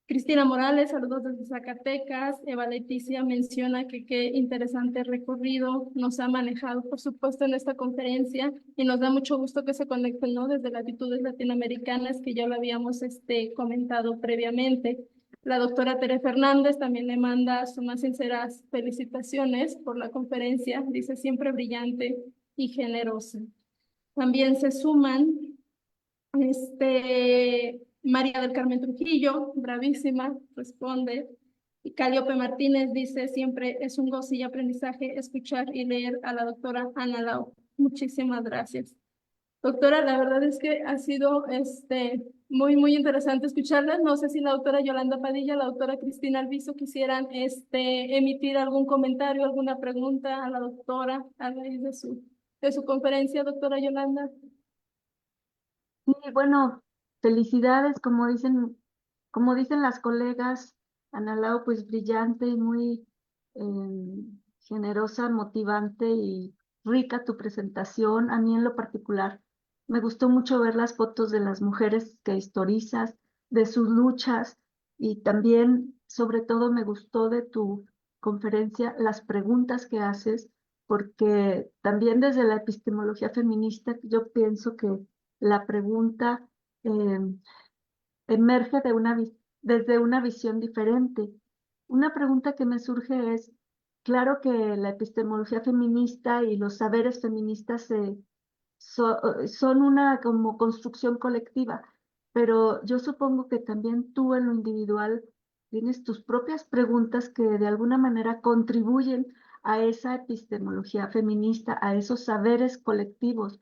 Cristina Morales, saludos desde Zacatecas. Eva Leticia menciona que qué interesante recorrido nos ha manejado, por supuesto, en esta conferencia y nos da mucho gusto que se conecten, ¿no? Desde latitudes latinoamericanas, que ya lo habíamos comentado previamente. La doctora Tere Fernández también le manda sus más sinceras felicitaciones por la conferencia. Dice siempre brillante y generosa. También se suman María del Carmen Trujillo, bravísima, responde. Y Caliope Martínez dice, siempre es un gozo y aprendizaje escuchar y leer a la doctora Ana Lau. Muchísimas gracias. Doctora, la verdad es que ha sido muy interesante escucharla. No sé si la doctora Yolanda Padilla, la doctora Cristina Alviso quisieran emitir algún comentario, alguna pregunta a la doctora a raíz de su conferencia, doctora Yolanda. Sí, bueno, felicidades, como dicen las colegas, Ana Lau, pues brillante y muy generosa, motivante y rica tu presentación. A mí en lo particular Me gustó mucho ver las fotos de las mujeres que historizas, de sus luchas, y también, sobre todo, me gustó de tu conferencia las preguntas que haces, porque también desde la epistemología feminista yo pienso que la pregunta eh, emerge desde una visión diferente. Una pregunta que me surge es, claro que la epistemología feminista y los saberes feministas son una como construcción colectiva, pero yo supongo que también tú en lo individual tienes tus propias preguntas que de alguna manera contribuyen a esa epistemología feminista, a esos saberes colectivos.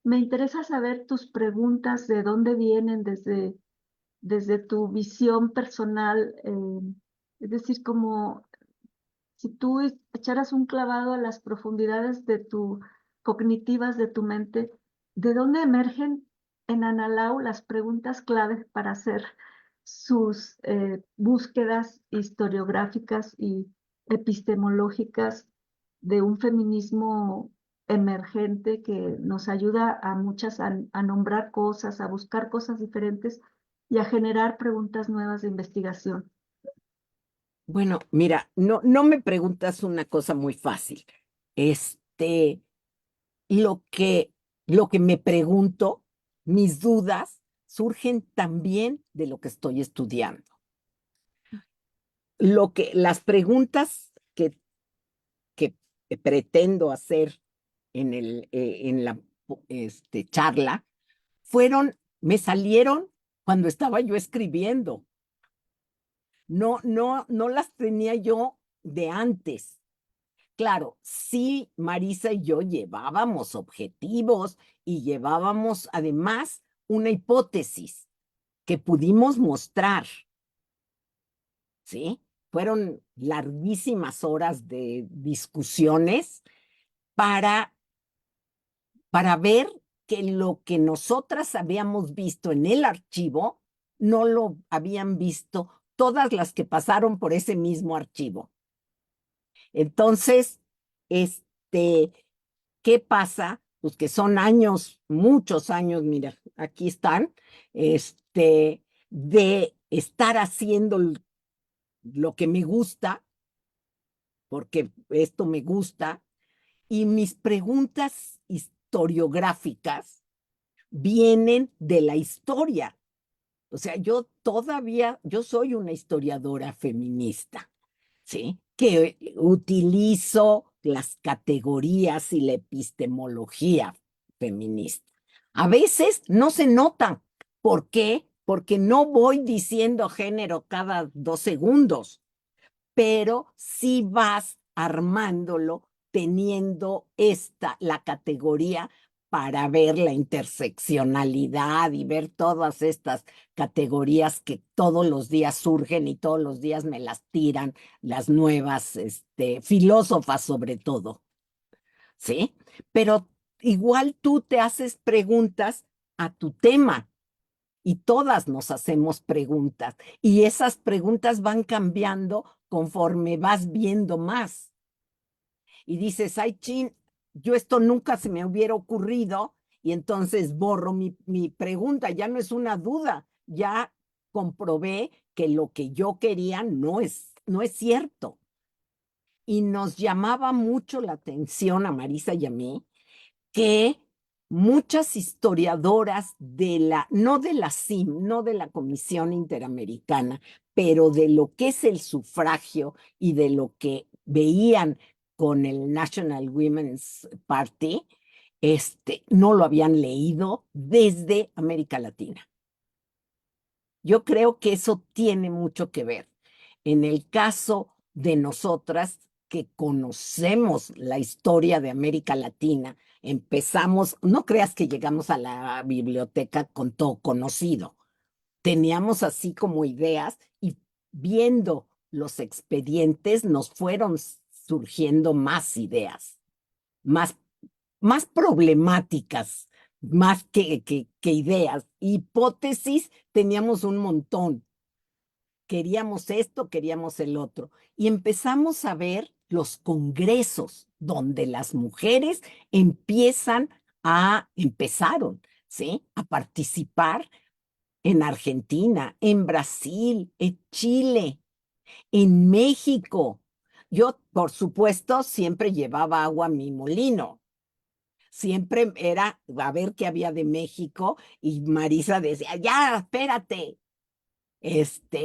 Me interesa saber tus preguntas, de dónde vienen, desde tu visión personal, es decir, como si tú echaras un clavado a las profundidades cognitivas de tu mente, ¿de dónde emergen en Ana Lau las preguntas claves para hacer sus búsquedas historiográficas y epistemológicas de un feminismo emergente que nos ayuda a muchas a nombrar cosas, a buscar cosas diferentes y a generar preguntas nuevas de investigación? Bueno, mira, no me preguntas una cosa muy fácil. Este, lo que, lo que me pregunto, mis dudas, surgen también de lo que estoy estudiando. Las preguntas que pretendo hacer en la charla me salieron cuando estaba yo escribiendo. No las tenía yo de antes. Claro, sí, Marisa y yo llevábamos objetivos y llevábamos además una hipótesis que pudimos mostrar, ¿sí? Fueron larguísimas horas de discusiones para, para ver que lo que nosotras habíamos visto en el archivo no lo habían visto todas las que pasaron por ese mismo archivo. Entonces, este, ¿qué pasa? Pues que son años, muchos años, mira, aquí están, de estar haciendo lo que me gusta, porque esto me gusta, y mis preguntas historiográficas vienen de la historia. O sea, yo soy una historiadora feminista, ¿sí? Que utilizo las categorías y la epistemología feminista. A veces no se nota. ¿Por qué? Porque no voy diciendo género cada 2 segundos, pero sí vas armándolo teniendo la categoría para ver la interseccionalidad y ver todas estas categorías que todos los días surgen y todos los días me las tiran las nuevas filósofas sobre todo, ¿sí? Pero igual tú te haces preguntas a tu tema y todas nos hacemos preguntas y esas preguntas van cambiando conforme vas viendo más. Y dices, ay, chin, yo esto nunca se me hubiera ocurrido y entonces borro mi pregunta, ya no es una duda, ya comprobé que lo que yo quería no es cierto. Y nos llamaba mucho la atención a Marisa y a mí que muchas historiadoras no de la CIM, no de la Comisión Interamericana, pero de lo que es el sufragio y de lo que veían con el National Women's Party, no lo habían leído desde América Latina. Yo creo que eso tiene mucho que ver. En el caso de nosotras que conocemos la historia de América Latina, empezamos, no creas que llegamos a la biblioteca con todo conocido. Teníamos así como ideas y viendo los expedientes nos fueron surgiendo más ideas, más, más problemáticas, más que ideas. Hipótesis teníamos un montón. Queríamos esto, queríamos el otro. Y empezamos a ver los congresos donde las mujeres empezaron, ¿sí? A participar en Argentina, en Brasil, en Chile, en México. Yo, por supuesto, siempre llevaba agua a mi molino. Siempre era a ver qué había de México y Marisa decía, ya, espérate,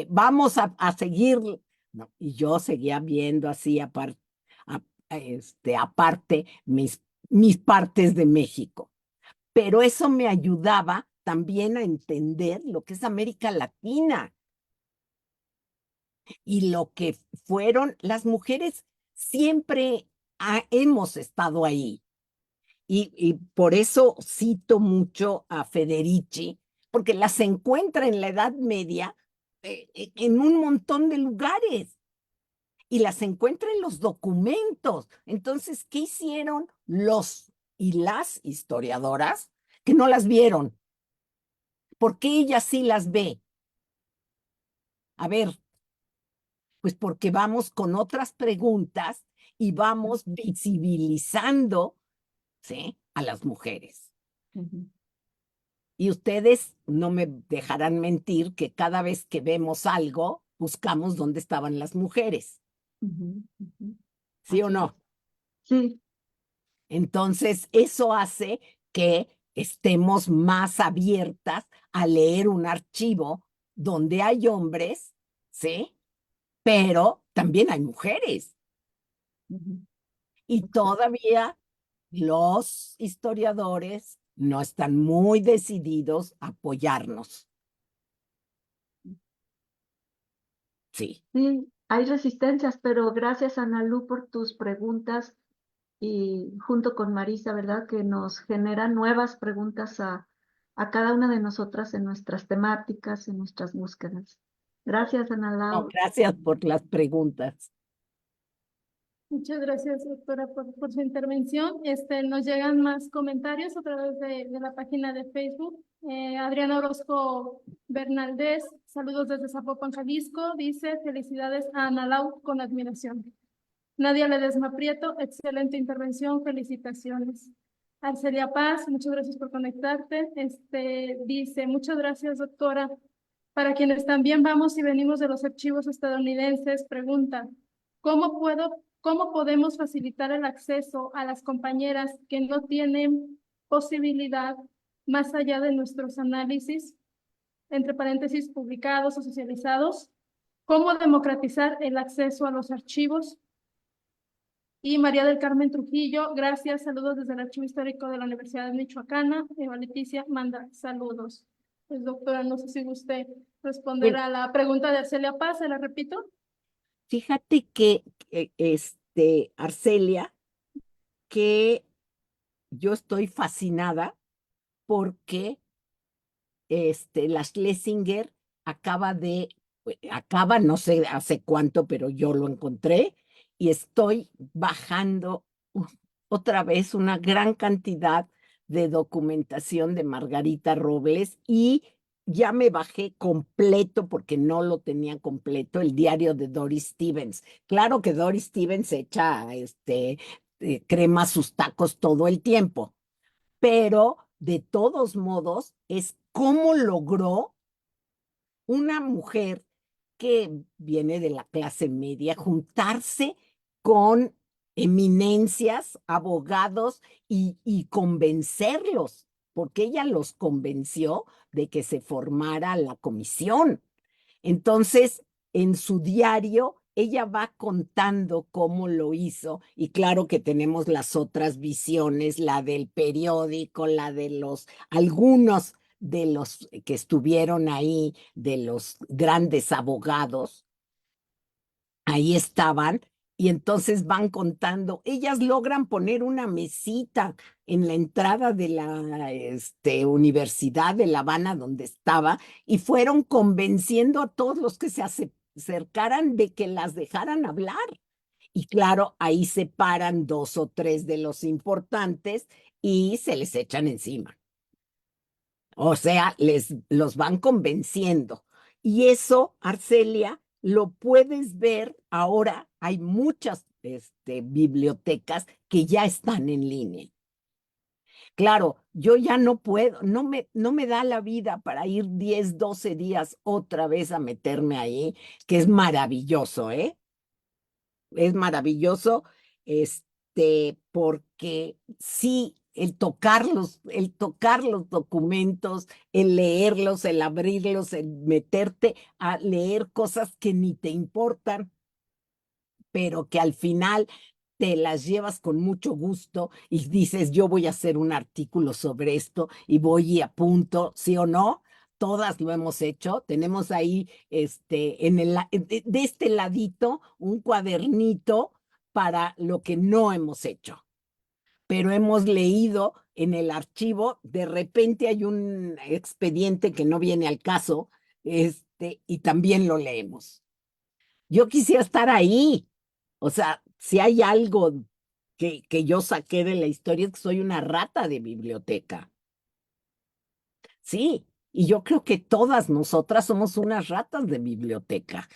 vamos a seguir. No, y yo seguía viendo así aparte mis partes de México. Pero eso me ayudaba también a entender lo que es América Latina y lo que fueron las mujeres. Siempre hemos estado ahí. Y por eso cito mucho a Federici, porque las encuentra en la Edad Media en un montón de lugares y las encuentra en los documentos. Entonces, ¿qué hicieron los y las historiadoras que no las vieron? ¿Por qué ella sí las ve? A ver, pues porque vamos con otras preguntas y vamos visibilizando, ¿sí?, a las mujeres. Ujú. Y ustedes no me dejarán mentir que cada vez que vemos algo, buscamos dónde estaban las mujeres, Ujú, ujú. ¿sí o Así es. no? Sí, Entonces, eso hace que estemos más abiertas a leer un archivo donde hay hombres, ¿sí? Pero también hay mujeres. ujú, Y exacto. todavía los historiadores no están muy decididos a apoyarnos. Sí. Sí, hay resistencias, pero gracias, Analu, por tus preguntas y junto con Marisa, ¿verdad? Que nos generan nuevas preguntas a cada una de nosotras en nuestras temáticas, en nuestras búsquedas. Gracias, No, Analu. gracias por las preguntas. Muchas gracias, doctora, por su intervención. Nos llegan más comentarios a través de la página de Facebook. Adriana Orozco Bernaldez, saludos desde Zapopan, Jalisco, dice, felicidades a Ana Lau con admiración. Nadia Ledesma Prieto, excelente intervención, felicitaciones. Arcelia Paz, muchas gracias por conectarte. Dice, muchas gracias, doctora. Para quienes también vamos y venimos de los archivos estadounidenses, pregunta, ¿cómo podemos facilitar el acceso a las compañeras que no tienen posibilidad más allá de nuestros análisis, entre paréntesis, publicados o socializados? ¿Cómo democratizar el acceso a los archivos? Y María del Carmen Trujillo, gracias, saludos desde el Archivo Histórico de la Universidad de Michoacana. Eva Leticia manda saludos. Pues doctora, no sé si usted responder Bueno, a la pregunta de Arcelia Paz, ¿se la repito? fíjate que, Arcelia, que yo estoy fascinada porque la Schlesinger acaba, no sé hace cuánto, pero yo lo encontré y estoy bajando otra vez una gran cantidad de documentación de Margarita Robles y ya me bajé completo porque no lo tenía completo el diario de Doris Stevens. Claro que Doris Stevens echa crema a sus tacos todo el tiempo, pero de todos modos es cómo logró una mujer que viene de la clase media juntarse con eminencias, abogados y convencerlos, porque ella los convenció de que se formara la comisión. Entonces, en su diario, ella va contando cómo lo hizo y claro que tenemos las otras visiones, la del periódico, la de algunos de los que estuvieron ahí, de los grandes abogados, ahí estaban y entonces van contando. Ellas logran poner una mesita en la entrada de la Universidad de La Habana donde estaba y fueron convenciendo a todos los que se acercaran de que las dejaran hablar. Y claro, ahí se paran dos o tres de los importantes y se les echan encima. O sea, los van convenciendo. Y eso, Arcelia, lo puedes ver ahora. Hay muchas bibliotecas que ya están en línea. Claro, yo ya no puedo, no me da la vida para ir 10, 12 días otra vez a meterme ahí, que es maravilloso, ¿eh? Es maravilloso, porque sí, el tocar los documentos, el leerlos, el abrirlos, el meterte a leer cosas que ni te importan, pero que al final te las llevas con mucho gusto y dices, yo voy a hacer un artículo sobre esto y voy y apunto, ¿sí o no? Todas lo hemos hecho. Tenemos ahí, de este ladito, un cuadernito para lo que no hemos hecho, pero hemos leído en el archivo, de repente hay un expediente que no viene al caso, y también lo leemos. Yo quisiera estar ahí. O sea, si hay algo que yo saqué de la historia es que soy una rata de biblioteca. Sí, y yo creo que todas nosotras somos unas ratas de biblioteca,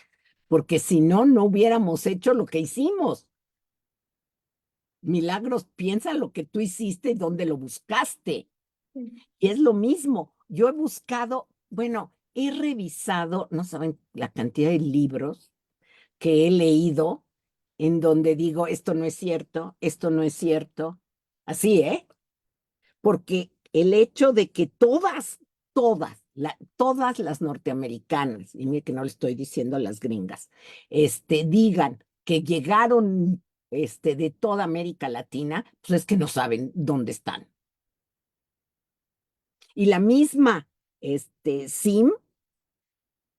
porque si no, no hubiéramos hecho lo que hicimos. Milagros, piensa lo que tú hiciste y dónde lo buscaste. Sí. Y es lo mismo. Yo he buscado, bueno, he revisado, no saben la cantidad de libros que he leído en donde digo, esto no es cierto, esto no es cierto. Así, ¿eh? Porque el hecho de que todas las norteamericanas, y mire que no le estoy diciendo a las gringas, digan que llegaron, de toda América Latina, pues es que no saben dónde están. Y la misma, SIM,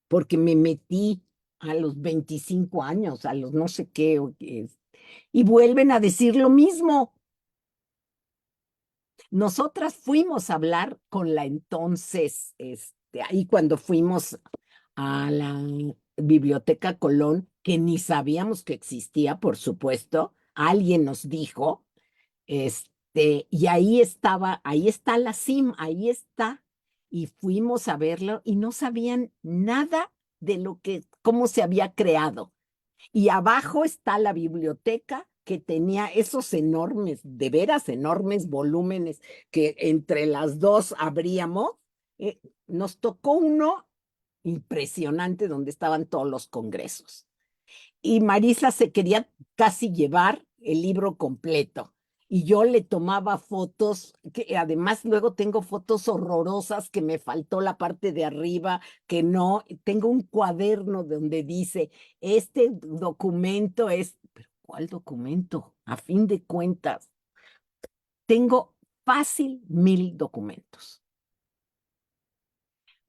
porque me metí a los 25 años, a los no sé qué, y vuelven a decir lo mismo. Nosotras fuimos a hablar con la entonces, ahí cuando fuimos a la Biblioteca Colón, que ni sabíamos que existía, por supuesto, alguien nos dijo, y ahí está la CIM, ahí está, y fuimos a verlo y no sabían nada de cómo se había creado. Y abajo está la biblioteca que tenía esos enormes, de veras enormes volúmenes que entre las dos abríamos. Nos tocó uno impresionante donde estaban todos los congresos. Y Marisa se quería casi llevar el libro completo. Y yo le tomaba fotos, que además luego tengo fotos horrorosas que me faltó la parte de arriba, que no, tengo un cuaderno donde dice, este documento es, pero ¿cuál documento? A fin de cuentas, tengo fácil 1000 documentos.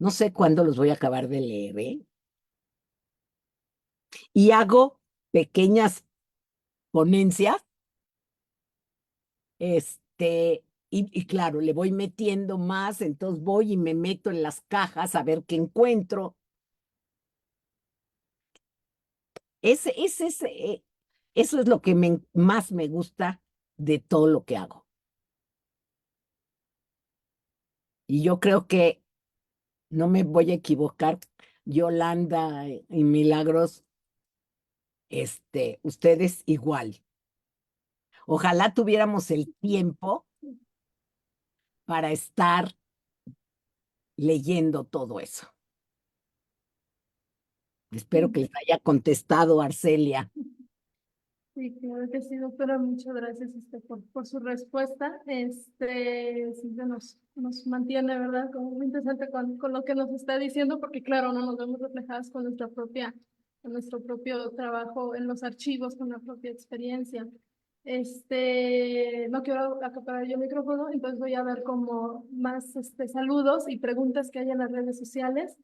No sé cuándo los voy a acabar de leer, ¿eh? Y hago pequeñas ponencias. Y claro, le voy metiendo más, entonces voy y me meto en las cajas a ver qué encuentro. Ese, ese, ese, eso es lo que más me gusta de todo lo que hago. Y yo creo que no me voy a equivocar, Yolanda y Milagros, ustedes igual. Ojalá tuviéramos el tiempo para estar leyendo todo eso. Espero que les haya contestado, Arcelia. Sí, claro que sí, doctora, muchas gracias por su respuesta. Siempre nos mantiene, ¿verdad? Como muy interesante con lo que nos está diciendo, porque claro, no nos vemos reflejadas con nuestro propio trabajo en los archivos, con la propia experiencia. No quiero acaparar yo el micrófono, entonces voy a ver como más saludos y preguntas que hay en las redes sociales.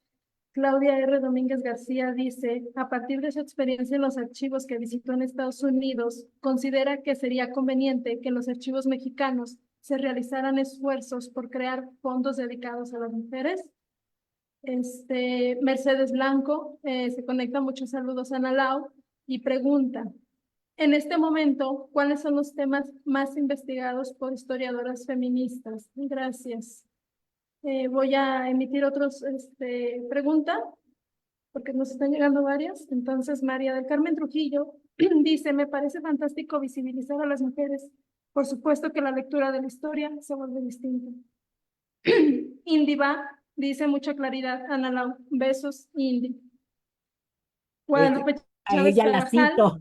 Claudia R. Domínguez García dice, a partir de su experiencia en los archivos que visitó en Estados Unidos, considera que sería conveniente que en los archivos mexicanos se realizaran esfuerzos por crear fondos dedicados a las mujeres. Mercedes Blanco se conecta, muchos saludos a Nalau, y pregunta, en este momento, ¿cuáles son los temas más investigados por historiadoras feministas? Gracias. Voy a emitir otros pregunta, porque nos están llegando varias. Entonces, María del Carmen Trujillo dice, me parece fantástico visibilizar a las mujeres Por supuesto que la lectura de la historia se vuelve distinta. Indy va, dice mucha claridad, Ana Lau, besos, Indy. Guadalupe A Chávez ella la Carvajal, cito.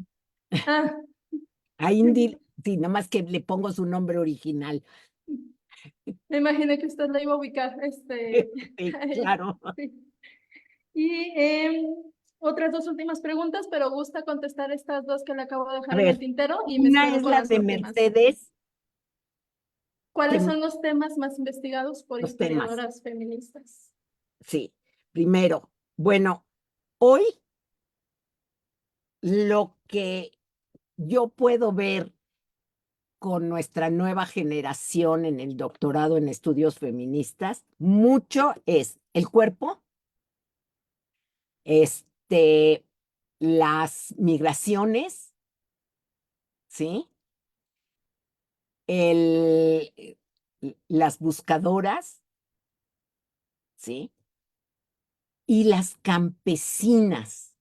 ah, A Indy, sí, nada más que le pongo su nombre original. me imaginé que usted la iba a ubicar, Sí, a ella, claro. sí. Y otras dos últimas preguntas, pero gusta contestar estas dos que le acabo de A dejar en el ver, tintero y me una espero es con la las de últimas. Mercedes, ¿Cuáles que son los temas más investigados por los temas, historiadoras feministas? sí. Primero, bueno, hoy lo que yo puedo ver con nuestra nueva generación en el doctorado en estudios feministas, mucho es el cuerpo, este, las migraciones, ¿sí? El, las buscadoras, ¿sí? Y las campesinas,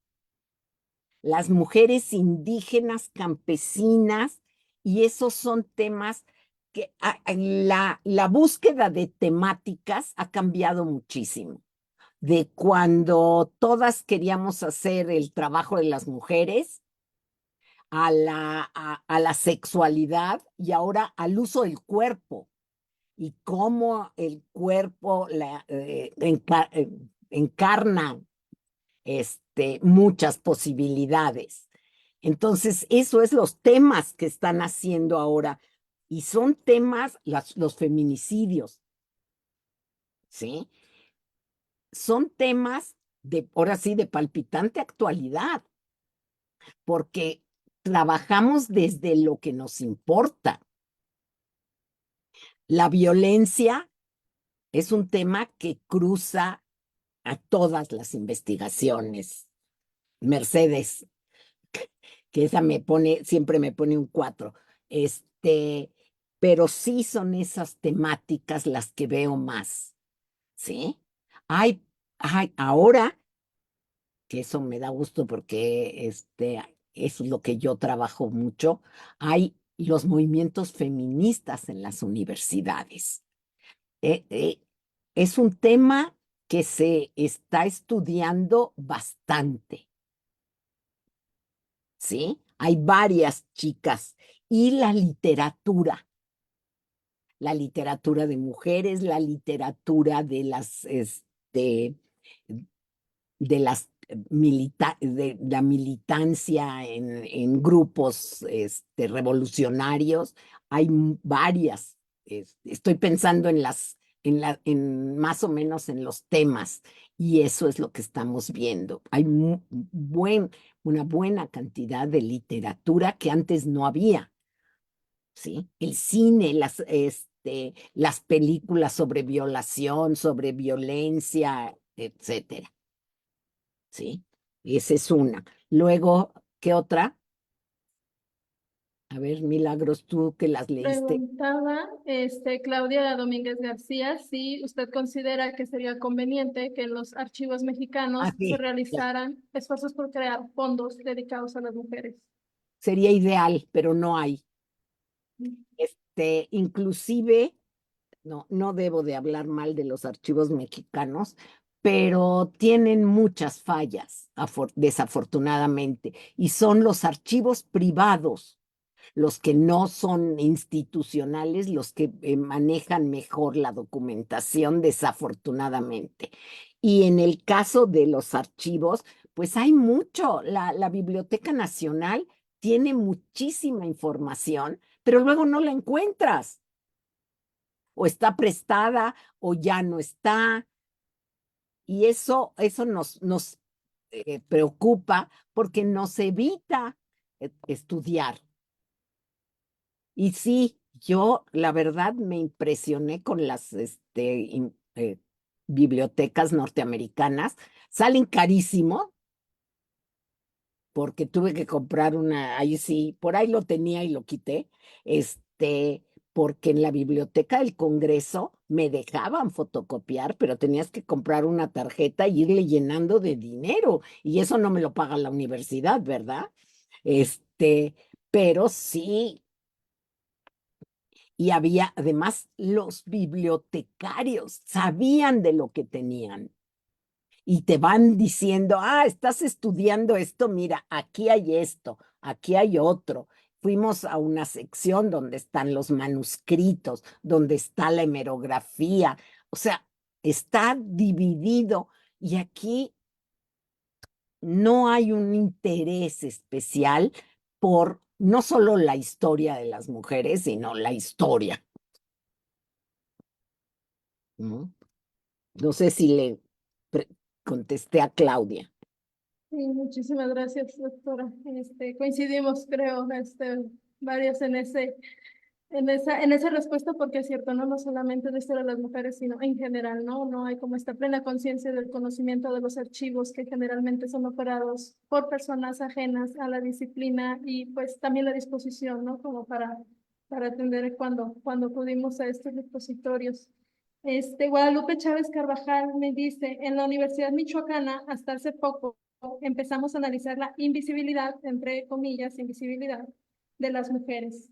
las mujeres indígenas campesinas, y esos son temas que la búsqueda de temáticas ha cambiado muchísimo. De cuando todas queríamos hacer el trabajo de las mujeres, a la sexualidad y ahora al uso del cuerpo y cómo el cuerpo encarna muchas posibilidades. Entonces, eso es los temas que están haciendo ahora. Y son temas, los feminicidios, ¿sí? Son temas ahora sí, de palpitante actualidad, porque trabajamos desde lo que nos importa. La violencia es un tema que cruza a todas las investigaciones. Mercedes, que esa siempre me pone un 4. Este, pero sí son esas temáticas las que veo más, ¿sí? Hay, ahora, que eso me da gusto porque eso es lo que yo trabajo mucho, hay los movimientos feministas en las universidades. Es un tema que se está estudiando bastante, ¿sí? Hay varias chicas y la literatura de mujeres, la literatura de de la militancia en grupos revolucionarios. Hay varias. Estoy pensando en más o menos en los temas, y eso es lo que estamos viendo. Hay una buena cantidad de literatura que antes no había, ¿sí? El cine, las películas sobre violación, sobre violencia, etcétera, ¿sí? Esa es una. Luego, ¿qué otra? A ver, Milagros, tú que las leíste. Preguntaba, Claudia Domínguez García, si usted considera que sería conveniente que en los archivos mexicanos Ah, se sí, ya. realizaran esfuerzos por crear fondos dedicados a las mujeres. Sería ideal, pero no hay. Inclusive, no debo de hablar mal de los archivos mexicanos, pero tienen muchas fallas, desafortunadamente, y son los archivos privados los que no son institucionales, los que manejan mejor la documentación, desafortunadamente. Y en el caso de los archivos, pues hay mucho. La Biblioteca Nacional tiene muchísima información, pero luego no la encuentras. O está prestada o ya no está. Y eso nos preocupa porque nos evita estudiar. Y sí, yo la verdad me impresioné con las bibliotecas norteamericanas. Salen carísimo porque tuve que comprar ahí sí, por ahí lo tenía y lo quité, porque en la biblioteca del Congreso me dejaban fotocopiar, pero tenías que comprar una tarjeta e irle llenando de dinero, y eso no me lo paga la universidad, ¿verdad? Pero sí, Y había, además, los bibliotecarios sabían de lo que tenían y te van diciendo, estás estudiando esto, mira, aquí hay esto, aquí hay otro. Fuimos a una sección donde están los manuscritos, donde está la hemerografía, o sea, está dividido y aquí no hay un interés especial por no solo la historia de las mujeres, sino la historia. ¿No? No sé si le contesté a Claudia. Sí, muchísimas gracias, doctora. Coincidimos, creo, varios en esa respuesta, porque es cierto, no solamente de historia de las mujeres, sino en general, ¿no? No hay como esta plena conciencia del conocimiento de los archivos que generalmente son operados por personas ajenas a la disciplina y pues también la disposición, ¿no? Como para atender cuando acudimos a estos repositorios. Guadalupe Chávez Carvajal me dice, en la Universidad Michoacana, hasta hace poco, empezamos a analizar la invisibilidad, entre comillas, invisibilidad de las mujeres.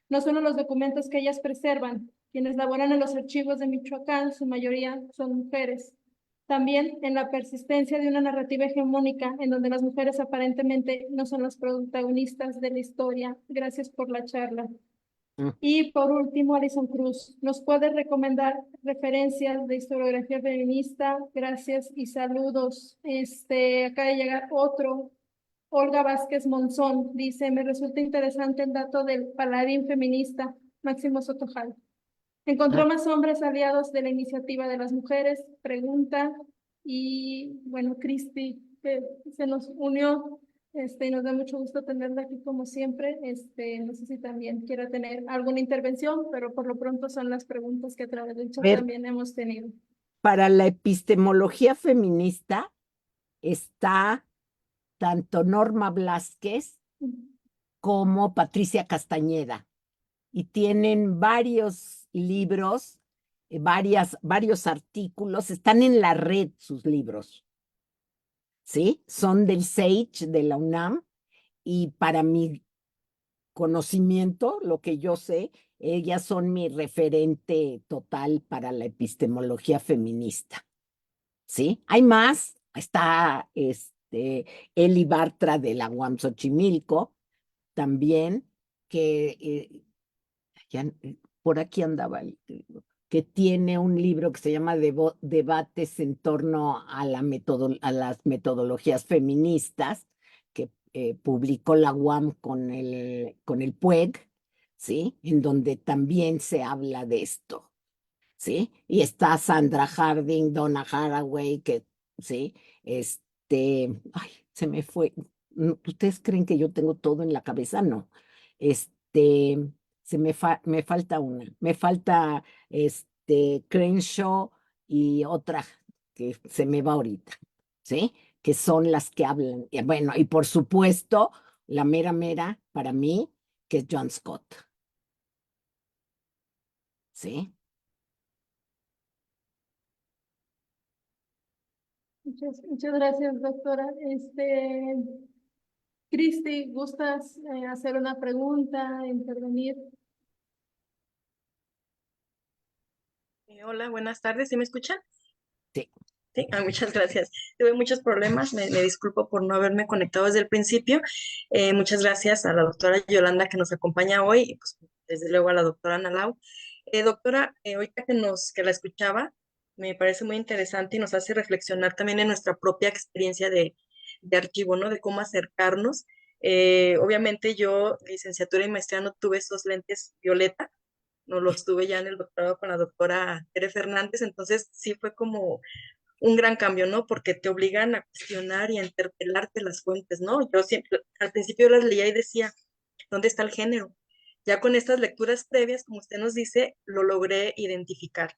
No solo los documentos que ellas preservan, quienes laboran en los archivos de Michoacán, su mayoría son mujeres. También en la persistencia de una narrativa hegemónica en donde las mujeres aparentemente no son las protagonistas de la historia. Gracias por la charla. Mm. Y por último, Alison Cruz, ¿nos puede recomendar referencias de historiografía feminista? Gracias y saludos. Acaba de llegar otro. Olga Vázquez Monzón dice, me resulta interesante el dato del paladín feminista Máximo Sotojal. ¿Encontró más hombres aliados de la iniciativa de las mujeres? Pregunta. Y bueno, Cristi, que se nos unió, y nos da mucho gusto tenerla aquí como siempre. No sé si también quiera tener alguna intervención, pero por lo pronto son las preguntas que a través del A chat ver, también hemos tenido. para la epistemología feminista está tanto Norma Blázquez como Patricia Castañeda y tienen varios libros, varios artículos, están en la red sus libros, ¿sí? Son del SAGE de la UNAM y para mi conocimiento, lo que yo sé, ellas son mi referente total para la epistemología feminista, ¿sí? Hay más, está Eli Bartra de la UAM Xochimilco, también, que por aquí andaba, que tiene un libro que se llama Debates en torno a las metodologías feministas, que publicó la UAM con el PUEG, ¿sí? En donde también se habla de esto, ¿sí? Y está Sandra Harding, Donna Haraway, ¿sí? Ay, se me fue. ¿Ustedes creen que yo tengo todo en la cabeza? No. Me falta una. Me falta, Crenshaw y otra que se me va ahorita, ¿sí? Que son las que hablan. Y bueno, y por supuesto, la mera mera para mí, que es John Scott, ¿sí? Muchas gracias, doctora. Cristi, ¿gustas hacer una pregunta, intervenir? Hola, buenas tardes. ¿Sí me escuchan? Sí. Sí, muchas gracias. Tuve muchos problemas, me disculpo por no haberme conectado desde el principio. Muchas gracias a la doctora Yolanda que nos acompaña hoy y pues desde luego a la doctora Ana Lau. Doctora, ahorita que la escuchaba, me parece muy interesante y nos hace reflexionar también en nuestra propia experiencia de archivo, ¿no? De cómo acercarnos. Obviamente yo, licenciatura y maestría, no tuve esos lentes violeta, no los tuve ya en el doctorado con la doctora Tere Fernández, entonces sí fue como un gran cambio, ¿no? Porque te obligan a cuestionar y a interpelarte las fuentes, ¿no? Yo siempre, al principio las leía y decía, ¿dónde está el género? Ya con estas lecturas previas, como usted nos dice, lo logré identificar.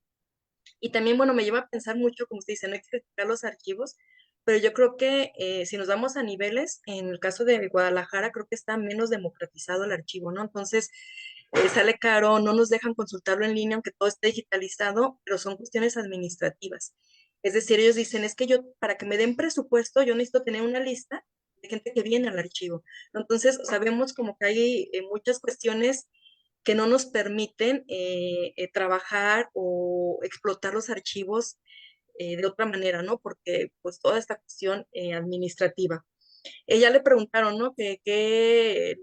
Y también, bueno, me lleva a pensar mucho, como usted dice, no hay que criticar los archivos, pero yo creo que si nos vamos a niveles, en el caso de Guadalajara, creo que está menos democratizado el archivo, ¿no? Entonces, sale caro, no nos dejan consultarlo en línea, aunque todo esté digitalizado, pero son cuestiones administrativas. Es decir, ellos dicen, es que yo, para que me den presupuesto, yo necesito tener una lista de gente que viene al archivo. Entonces, sabemos como que hay muchas cuestiones que no nos permiten trabajar o explotar los archivos de otra manera, ¿no? Porque pues toda esta cuestión administrativa. Ella le preguntaron, ¿no?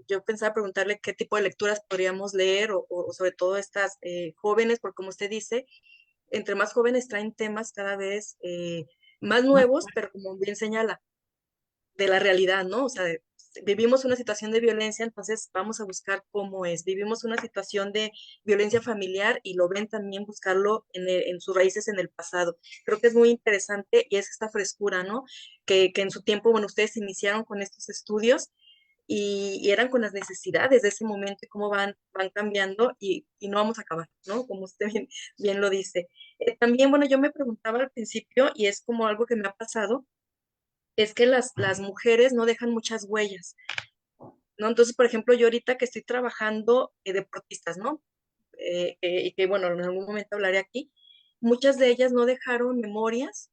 Yo pensaba preguntarle qué tipo de lecturas podríamos leer o sobre todo estas jóvenes, porque como usted dice, entre más jóvenes traen temas cada vez más nuevos, pero como bien señala, de la realidad, ¿no? O sea, vivimos una situación de violencia, entonces vamos a buscar cómo es. Vivimos una situación de violencia familiar y lo ven también buscarlo en sus raíces en el pasado. Creo que es muy interesante y es esta frescura, ¿no? Que en su tiempo, bueno, ustedes iniciaron con estos estudios y eran con las necesidades de ese momento y cómo van cambiando y no vamos a acabar, ¿no? Como usted bien lo dice. También, bueno, yo me preguntaba al principio y es como algo que me ha pasado, es que las mujeres no dejan muchas huellas, ¿no? Entonces, por ejemplo, yo ahorita que estoy trabajando deportistas, ¿no? Y que, bueno, en algún momento hablaré aquí, muchas de ellas no dejaron memorias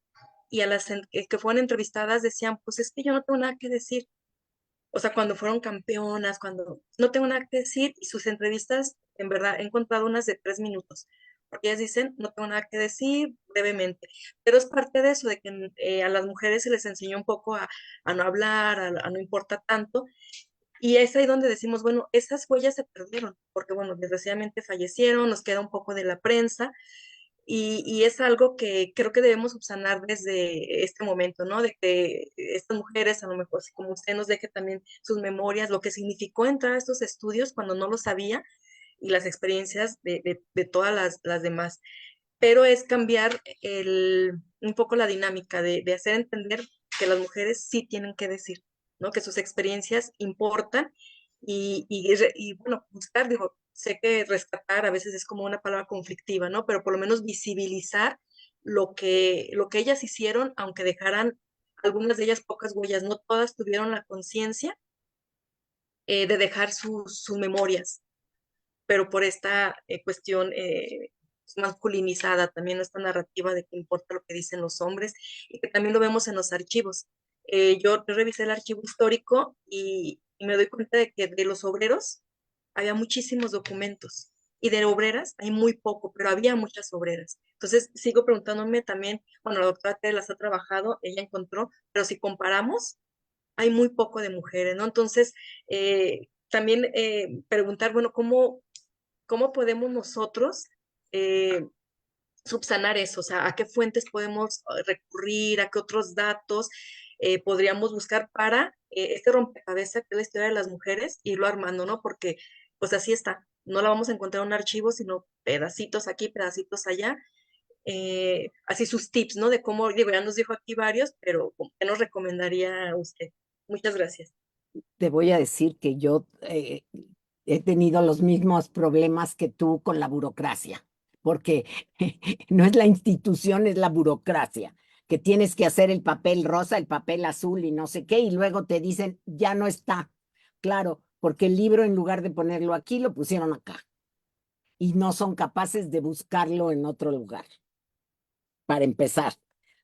y a las que fueron entrevistadas decían, pues es que yo no tengo nada que decir. O sea, cuando fueron campeonas, cuando no tengo nada que decir y sus entrevistas, en verdad, he encontrado unas de 3 minutos, porque ellas dicen, no tengo nada que decir brevemente, pero es parte de eso, de que a las mujeres se les enseñó un poco a no hablar, a no importa tanto, y es ahí donde decimos, bueno, esas huellas se perdieron, porque bueno, desgraciadamente fallecieron, nos queda un poco de la prensa, y es algo que creo que debemos subsanar desde este momento, ¿no? De que estas mujeres, a lo mejor, como usted nos deje también sus memorias, lo que significó entrar a estos estudios cuando no lo sabía y las experiencias de todas las demás. Pero es cambiar un poco la dinámica de hacer entender que las mujeres sí tienen que decir, ¿no? Que sus experiencias importan y bueno, buscar, digo, sé que rescatar a veces es como una palabra conflictiva, ¿no? Pero por lo menos visibilizar lo que ellas hicieron, aunque dejaran algunas de ellas pocas huellas, no todas tuvieron la conciencia de dejar sus memorias, pero por esta cuestión masculinizada, también esta narrativa de que importa lo que dicen los hombres y que también lo vemos en los archivos. Yo revisé el archivo histórico y me doy cuenta de que de los obreros había muchísimos documentos y de obreras hay muy poco, pero había muchas obreras. Entonces sigo preguntándome también, bueno, la doctora Tere las ha trabajado, ella encontró, pero si comparamos, hay muy poco de mujeres, ¿no? Entonces, también preguntar, bueno, ¿cómo podemos nosotros subsanar eso? O sea, ¿a qué fuentes podemos recurrir? ¿A qué otros datos podríamos buscar para este rompecabezas que es la historia de las mujeres, irlo armando, ¿no? Porque pues así está. No la vamos a encontrar en un archivo, sino pedacitos aquí, pedacitos allá. Así sus tips, ¿no? De cómo, digo, ya nos dijo aquí varios, pero ¿qué nos recomendaría usted? Muchas gracias. Te voy a decir que yo he tenido los mismos problemas que tú con la burocracia, porque no es la institución, es la burocracia, que tienes que hacer el papel rosa, el papel azul y no sé qué, y luego te dicen, ya no está. Claro, porque el libro en lugar de ponerlo aquí, lo pusieron acá, y no son capaces de buscarlo en otro lugar, para empezar.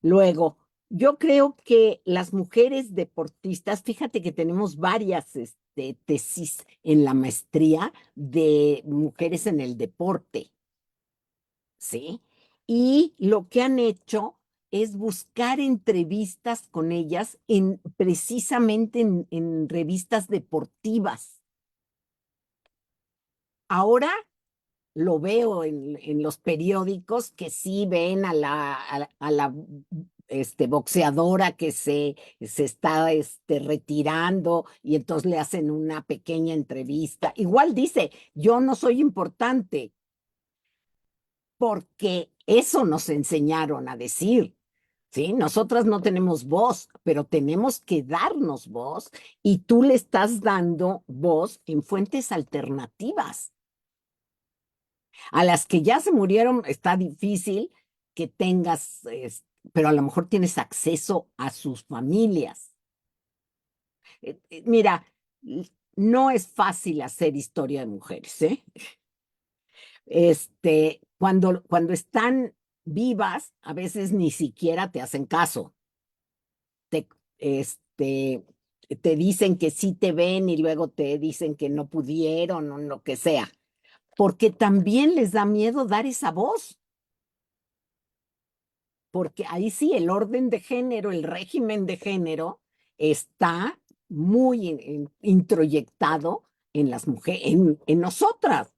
Luego, yo creo que las mujeres deportistas, fíjate que tenemos varias tesis en la maestría de mujeres en el deporte, ¿sí? Y lo que han hecho es buscar entrevistas con ellas precisamente en revistas deportivas. Ahora lo veo en los periódicos que sí ven a la boxeadora que se está retirando y entonces le hacen una pequeña entrevista. Igual dice, yo no soy importante, porque eso nos enseñaron a decir. ¿Sí? Nosotras no tenemos voz, pero tenemos que darnos voz y tú le estás dando voz en fuentes alternativas. A las que ya se murieron está difícil que tengas, pero a lo mejor tienes acceso a sus familias. Mira, no es fácil hacer historia de mujeres, ¿eh? Cuando están vivas, a veces ni siquiera te hacen caso. Te, este, te dicen que sí te ven y luego te dicen que no pudieron o lo que sea. porque también les da miedo dar esa voz. Porque ahí sí el orden de género, el régimen de género está muy introyectado en las mujeres, en nosotras,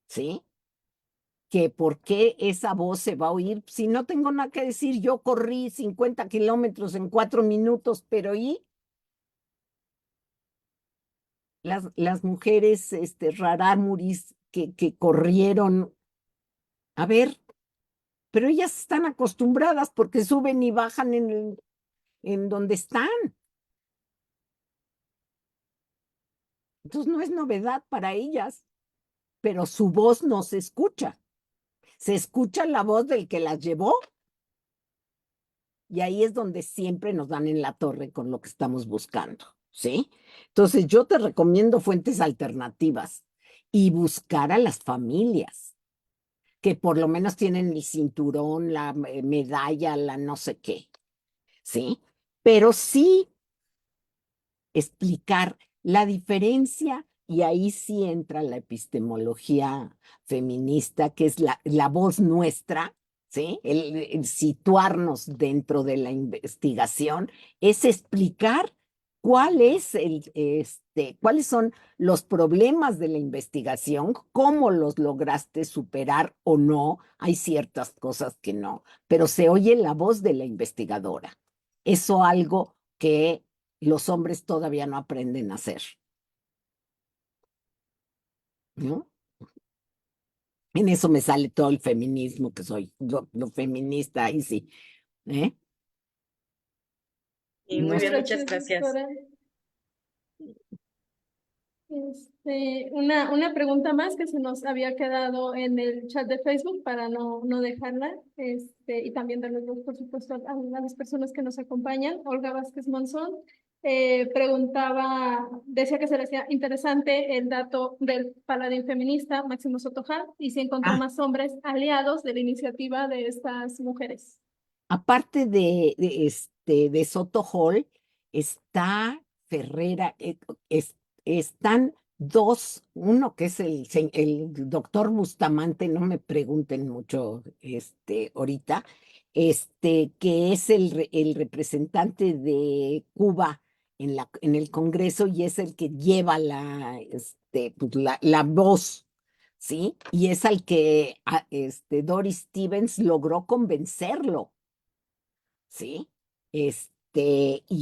¿sí? Que por qué esa voz se va a oír si no tengo nada que decir, yo corrí 50 kilómetros en 4 minutos, pero ¿y? Las mujeres rarámuris que corrieron, a ver, pero ellas están acostumbradas porque suben y bajan en donde están. Entonces no es novedad para ellas, pero su voz no se escucha. Se escucha la voz del que las llevó y ahí es donde siempre nos dan en la torre con lo que estamos buscando, ¿sí? Entonces yo te recomiendo fuentes alternativas y buscar a las familias que por lo menos tienen el cinturón, la medalla, la no sé qué, ¿sí? Pero sí explicar la diferencia, y ahí sí entra la epistemología feminista, que es la voz nuestra, ¿sí? El situarnos dentro de la investigación, es explicar cuáles son los problemas de la investigación, cómo los lograste superar o no. Hay ciertas cosas que no, pero se oye la voz de la investigadora. Eso algo que los hombres todavía no aprenden a hacer, ¿no? En eso me sale todo el feminismo que soy, lo feminista, ahí sí, ¿eh? Y muy No, bien, muchas Gracias, gracias. doctora. Una pregunta más que se nos había quedado en el chat de Facebook para no dejarla, y también darles, por supuesto, a las personas que nos acompañan. Olga Vázquez Monzón decía que se le hacía interesante el dato del paladín feminista Máximo Sotojar y si encontró ah, más hombres aliados de la iniciativa de estas mujeres. aparte de Soto Hall, está Ferrera, están dos, uno que es el doctor Bustamante, no me pregunten mucho ahorita, que es el representante de Cuba en el Congreso y es el que lleva pues, la voz. ¿Sí? Y es al que Doris Stevens logró convencerlo. ¿Sí? Y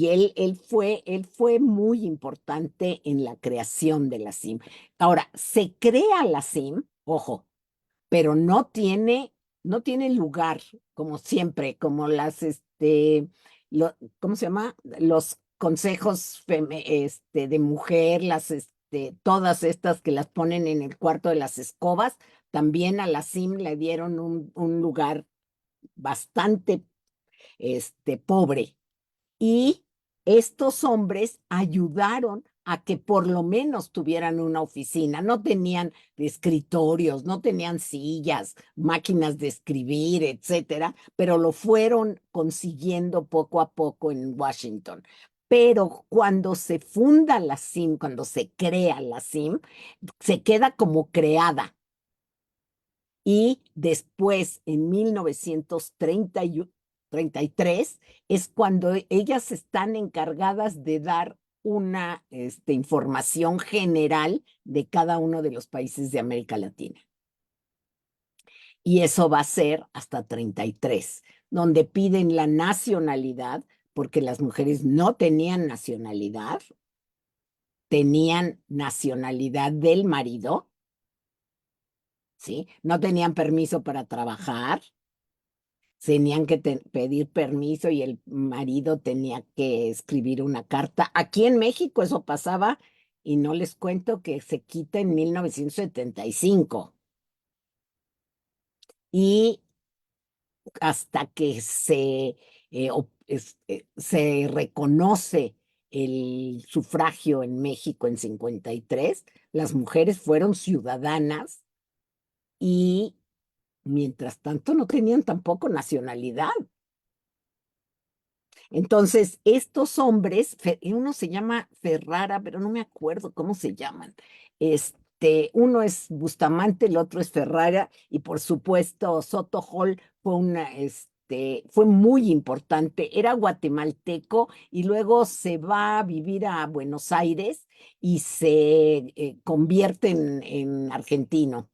él fue muy importante en la creación de la CIM. Ahora, se crea la CIM, ojo, pero no tiene lugar, como siempre, como ¿cómo se llama? Los consejos de mujer, todas estas que las ponen en el cuarto de las escobas, también a la CIM le dieron un lugar bastante pobre. Y estos hombres ayudaron a que por lo menos tuvieran una oficina. No tenían escritorios, no tenían sillas, máquinas de escribir, etcétera, pero lo fueron consiguiendo poco a poco en Washington. Pero cuando se funda la CIM, cuando se crea la CIM, se queda como creada. Y después, en 1933, es cuando ellas están encargadas de dar una información general de cada uno de los países de América Latina. Y eso va a ser hasta 33, donde piden la nacionalidad, porque las mujeres no tenían nacionalidad, tenían nacionalidad del marido, ¿sí? No tenían permiso para trabajar, tenían que pedir permiso y el marido tenía que escribir una carta. Aquí en México eso pasaba y no les cuento que se quita en 1975. Y hasta que se reconoce el sufragio en México en 53, las mujeres fueron ciudadanas y mientras tanto no tenían tampoco nacionalidad. Entonces, estos hombres, uno se llama Ferrara, pero no me acuerdo cómo se llaman, Uno es Bustamante, el otro es Ferrara, y por supuesto Soto Hall fue muy importante. Era guatemalteco y luego se va a vivir a Buenos Aires y se convierte en argentino,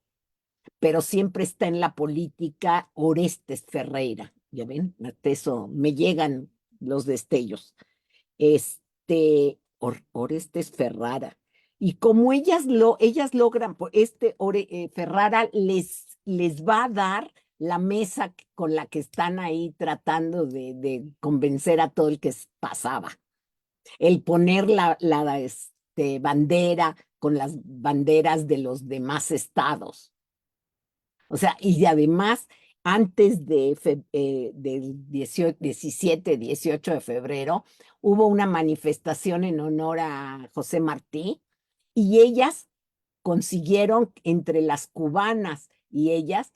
pero siempre está en la política. Orestes Ferreira, ¿ya ven? Hasta eso me llegan los destellos. Orestes Ferrara. Y como ellas logran, Ferrara les va a dar la mesa con la que están ahí tratando de convencer a todo el que pasaba. El poner la bandera con las banderas de los demás estados. O sea, y además, antes del 17, 18 de febrero, hubo una manifestación en honor a José Martí y ellas consiguieron entre las cubanas y ellas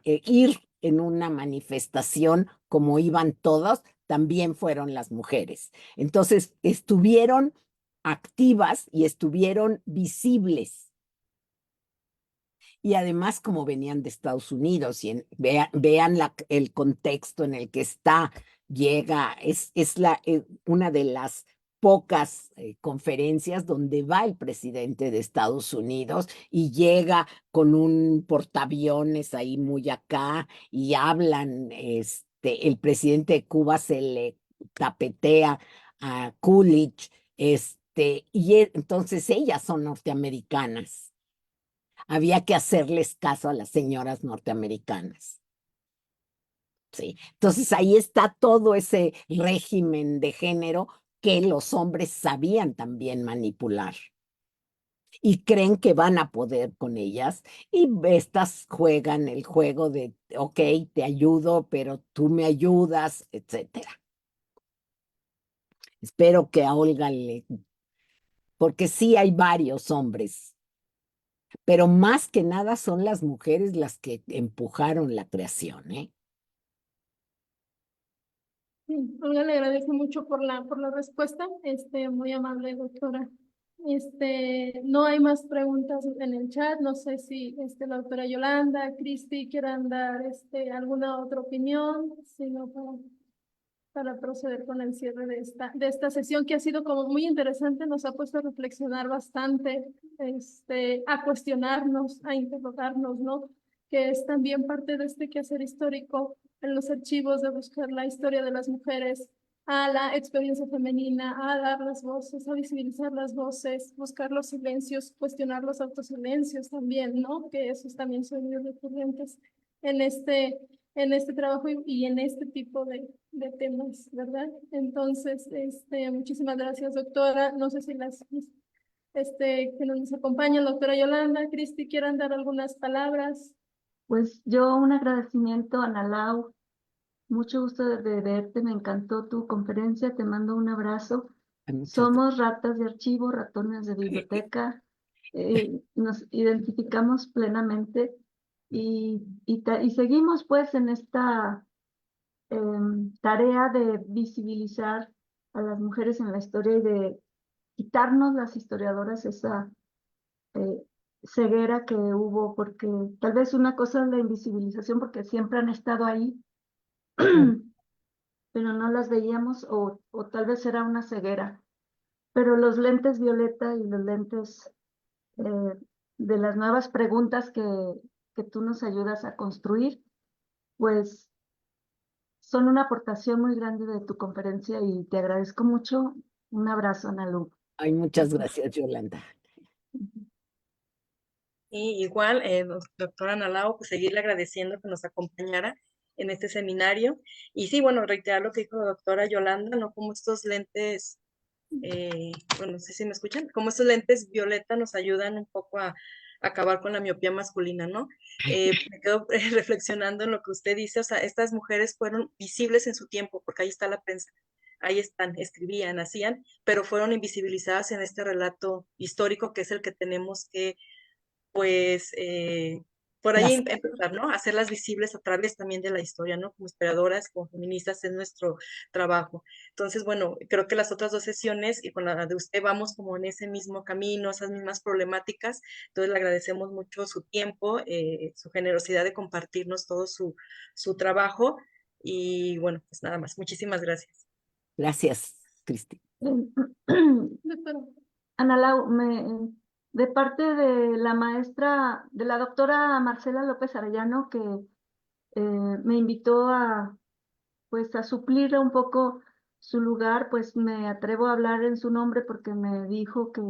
ir en una manifestación como iban todos, también fueron las mujeres. Entonces, estuvieron activas y estuvieron visibles. Y además, como venían de Estados Unidos, y vean el contexto en el que está, es una de las pocas conferencias donde va el presidente de Estados Unidos y llega con un portaaviones ahí muy acá y hablan, el presidente de Cuba se le tapetea a Coolidge, entonces ellas son norteamericanas. Había que hacerles caso a las señoras norteamericanas. Sí. Entonces ahí está todo ese régimen de género que los hombres sabían también manipular y creen que van a poder con ellas, y estas juegan el juego de, ok, te ayudo, pero tú me ayudas, etcétera. Espero que a Olga porque sí hay varios hombres, pero más que nada son las mujeres las que empujaron la creación, ¿eh? Sí, Olga, le agradezco mucho por la respuesta, muy amable, doctora. No hay más preguntas en el chat. No sé si la doctora Yolanda, Cristi quieran dar alguna otra opinión, sino para proceder con el cierre de esta sesión, que ha sido como muy interesante. Nos ha puesto a reflexionar bastante, a cuestionarnos, a interrogarnos, ¿no? Que es también parte de este quehacer histórico en los archivos, de buscar la historia de las mujeres, a la experiencia femenina, a dar las voces, a visibilizar las voces, buscar los silencios, cuestionar los autosilencios también, ¿no? Que esos también son muy recurrentes en este trabajo y en este tipo de temas, ¿verdad? Entonces, muchísimas gracias, doctora. No sé si que nos acompaña, doctora Yolanda, Cristi, quieran dar algunas palabras. Pues yo un agradecimiento a Ana Lau, mucho gusto de verte, me encantó tu conferencia, te mando un abrazo. Somos ratas de archivo, ratones de biblioteca, nos identificamos plenamente y seguimos pues en esta tarea de visibilizar a las mujeres en la historia y de quitarnos las historiadoras esa eh, ceguera que hubo, porque tal vez una cosa es la invisibilización porque siempre han estado ahí, pero no las veíamos o tal vez era una ceguera. Pero los lentes violeta y los lentes eh, de las nuevas preguntas que tú nos ayudas a construir, pues son una aportación muy grande de tu conferencia y te agradezco mucho. Un abrazo, Ana Lu. Ay, muchas gracias, Yolanda. Y igual, doctora Analao, pues seguirle agradeciendo que nos acompañara en este seminario. Y sí, bueno, reiterar lo que dijo la doctora Yolanda, ¿no? Como estos lentes, bueno, no sé si me escuchan, como estos lentes violeta nos ayudan un poco a acabar con la miopía masculina, ¿no? Me quedo reflexionando en lo que usted dice, o sea, estas mujeres fueron visibles en su tiempo, porque ahí está la prensa, ahí están, escribían, hacían, pero fueron invisibilizadas en este relato histórico que es el que tenemos que pues por ahí Las- empezar, ¿no? Hacerlas visibles a través también de la historia, ¿no? Como historiadoras, como feministas, es nuestro trabajo. Entonces, bueno, creo que las otras dos sesiones y con la de usted vamos como en ese mismo camino, esas mismas problemáticas. Entonces, le agradecemos mucho su tiempo, su generosidad de compartirnos todo su trabajo. Y bueno, pues nada más. Muchísimas gracias. Gracias, Cristi. Doctora. Ana Lau, de parte de la maestra, de la doctora Marcela López Arellano, que me invitó pues, a suplir un poco su lugar, pues me atrevo a hablar en su nombre porque me dijo que,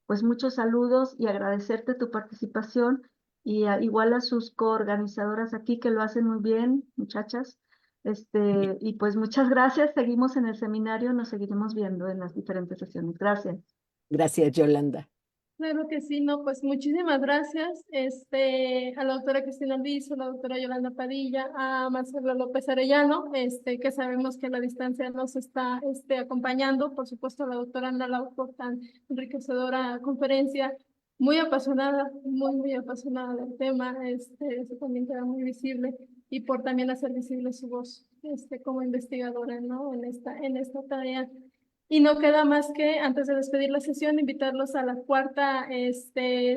pues muchos saludos y agradecerte tu participación y igual a sus coorganizadoras aquí que lo hacen muy bien, muchachas. Y pues muchas gracias. Seguimos en el seminario, nos seguiremos viendo en las diferentes sesiones. Gracias. Gracias, Yolanda. Claro que sí, no, pues muchísimas gracias a la doctora Cristina Ortiz, a la doctora Yolanda Padilla, a Marcelo López Arellano, que sabemos que a la distancia nos está acompañando, por supuesto a la doctora Ana Lau por tan enriquecedora conferencia, muy apasionada, muy apasionada del tema, eso también queda muy visible, y por también hacer visible su voz, como investigadora, ¿no? En esta tarea. Y no queda más que, antes de despedir la sesión, invitarlos a la cuarta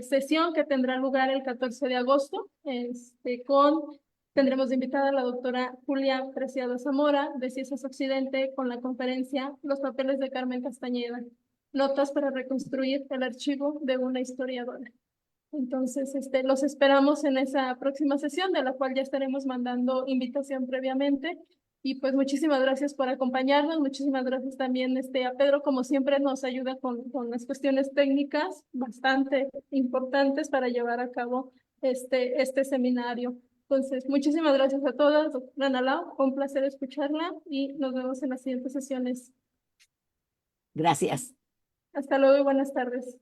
sesión que tendrá lugar el 14 de agosto. Tendremos de invitada a la doctora Julia Preciado Zamora, de Ciencias Occidente, con la conferencia Los papeles de Carmen Castañeda, notas para reconstruir el archivo de una historiadora. Entonces, los esperamos en esa próxima sesión, de la cual ya estaremos mandando invitación previamente. Y pues muchísimas gracias por acompañarnos, muchísimas gracias también a Pedro, como siempre nos ayuda con las cuestiones técnicas bastante importantes para llevar a cabo este seminario. Entonces, muchísimas gracias a todas, doctora Ana Lau, fue un placer escucharla y nos vemos en las siguientes sesiones. Gracias. Hasta luego y buenas tardes.